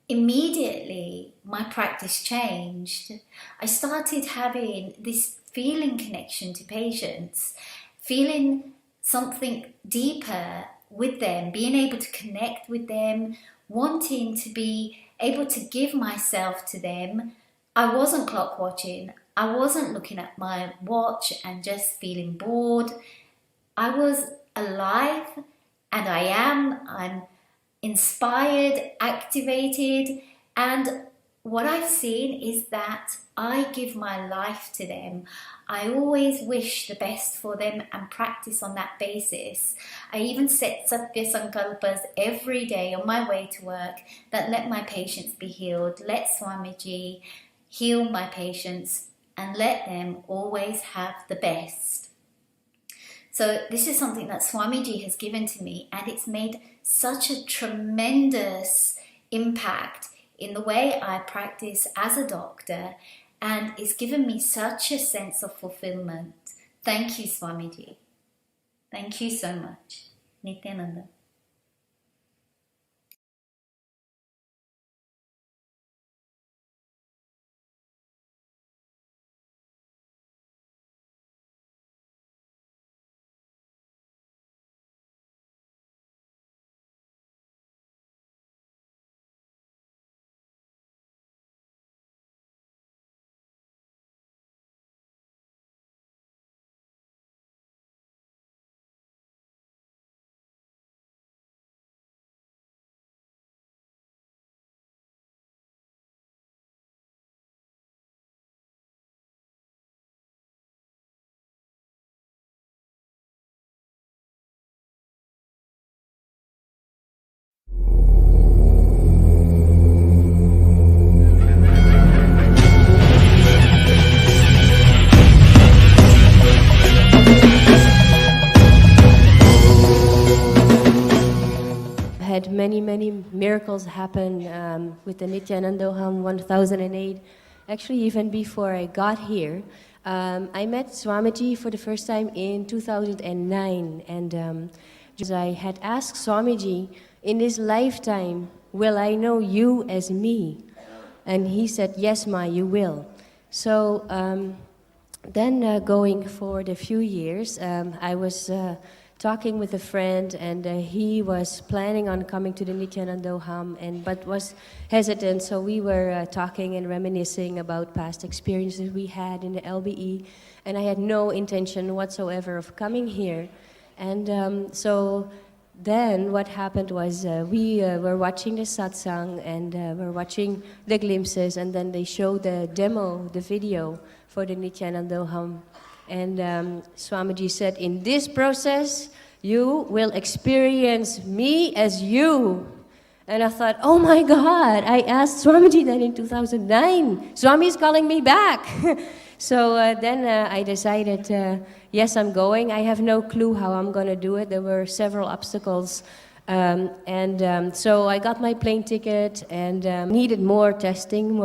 immediately my practice changed. I started having this feeling connection to patients, feeling something deeper with them, being able to connect with them, wanting to be able to give myself to them. I wasn't clock watching. I wasn't looking at my watch and just feeling bored. I was alive, and I'm inspired, activated, and what I've seen is that I give my life to them. I always wish the best for them and practice on that basis. I even set Satya Sankalpas every day on my way to work that let my patients be healed, let Swamiji heal my patients, and let them always have the best. So this is something that Swamiji has given to me, and it's made such a tremendous impact in the way I practice as a doctor, and it's given me such a sense of fulfillment. Thank you, Swamiji. Thank you so much. Nithyananda. Had many miracles happen with the Nithyanandoham 1008. Actually, even before I got here, I met Swamiji for the first time in 2009, and I had asked Swamiji, in this lifetime, will I know you as me? And he said, yes, Ma, you will. So then going forward a few years, I was talking with a friend, and he was planning on coming to the Nithyanandoham, but was hesitant. So we were talking and reminiscing about past experiences we had in the LBE, and I had no intention whatsoever of coming here. And so then what happened was we were watching the satsang, and we're watching the glimpses, and then they showed the demo, the video for the Nithyanandoham. And Swamiji said, in this process, you will experience me as you. And I thought, oh my God, I asked Swamiji that in 2009. Swami is calling me back. So then I decided, yes, I'm going. I have no clue how I'm going to do it. There were several obstacles. So I got my plane ticket and needed more testing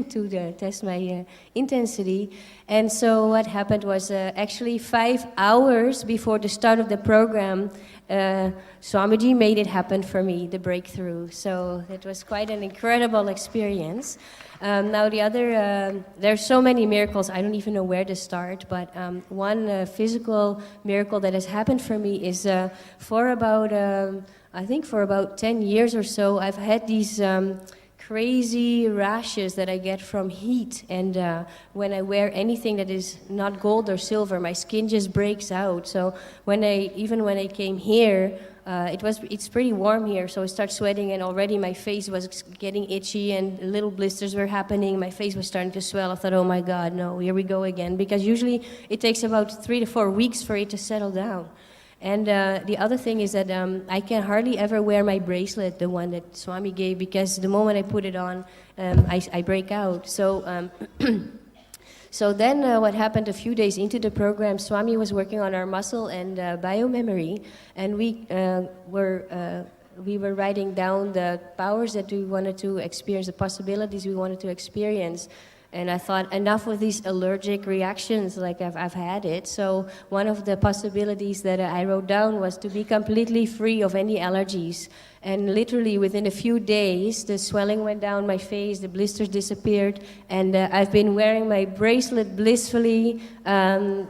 to test my intensity. And so what happened was actually 5 hours before the start of the program, Swamiji made it happen for me, the breakthrough. So it was quite an incredible experience. Now the other, there's so many miracles, I don't even know where to start, but one physical miracle that has happened for me is for about, I think for about 10 years or so, I've had these crazy rashes that I get from heat, and when I wear anything that is not gold or silver, my skin just breaks out. So even when I came here, it's pretty warm here, so I start sweating, and already my face was getting itchy and little blisters were happening. My face was starting to swell. I thought, oh my God, no, here we go again, because usually it takes about 3 to 4 weeks for it to settle down. And the other thing is that I can hardly ever wear my bracelet, the one that Swami gave, because the moment I put it on, I break out. So, so then what happened a few days into the program, Swami was working on our muscle and biomemory, and we were writing down the powers that we wanted to experience, the possibilities we wanted to experience. And I thought, enough of these allergic reactions, like I've had it. So one of the possibilities that I wrote down was to be completely free of any allergies. And literally within a few days, the swelling went down my face, the blisters disappeared, and I've been wearing my bracelet blissfully, and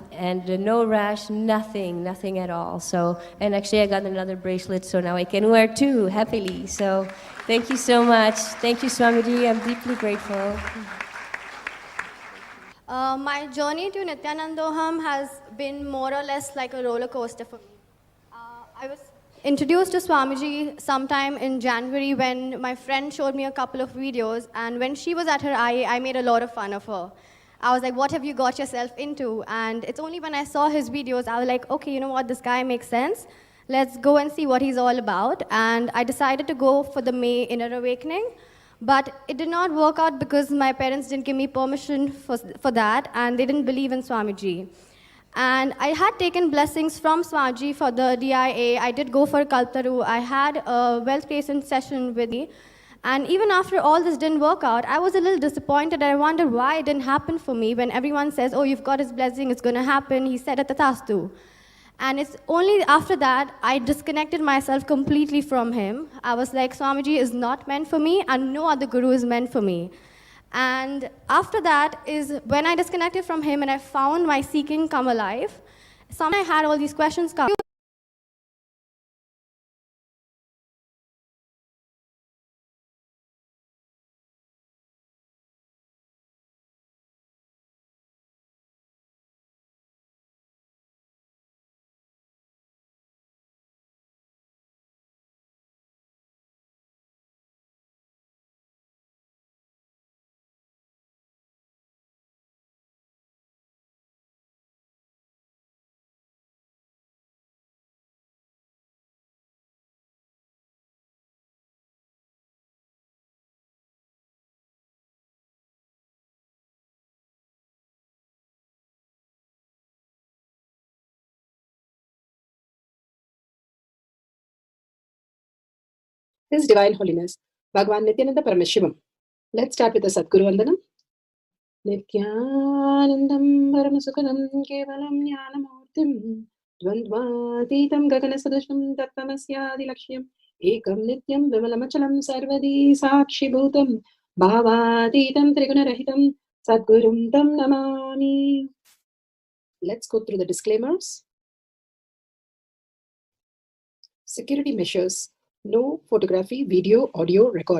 no rash, nothing at all. So, and actually I got another bracelet, so now I can wear 2 happily. So thank you so much. Thank you, Swamiji. I'm deeply grateful. My journey to Nithyanandoham has been more or less like a roller coaster for me. I was introduced to Swamiji sometime in January when my friend showed me a couple of videos, and when she was at her I made a lot of fun of her. I was like, what have you got yourself into? And it's only when I saw his videos, I was like, okay, you know what, this guy makes sense. Let's go and see what he's all about. And I decided to go for the May Inner Awakening. But it did not work out because my parents didn't give me permission for that, and they didn't believe in Swamiji. And I had taken blessings from Swamiji for the DIA. I did go for Kalptaru. I had a wealth creation session with me. And even after all this didn't work out, I was a little disappointed. I wondered why it didn't happen for me when everyone says, oh, you've got his blessing, it's going to happen. He said at Tathastu. And it's only after that I disconnected myself completely from him. I was like, Swamiji is not meant for me, and no other guru is meant for me. And after that is when I disconnected from him and I found my seeking come alive. Somehow I had all these questions come. His Divine Holiness, Bhagavan Nithyananda Paramashivam. Let's start with the Sadguru Vandanam. Nithyanandam Paramasukhanam Kevalam Jnanamurtim Dvandvatitam Gaganasadasham Tattvamasya Laksham Ekam Nityam Vimalamachalam Sarvadi Sakshi Bhutam Bhavatitam Trigunarahitam Sadgurum Tam Namami. Let's go through the disclaimers. Security measures. No photography, video, audio, record.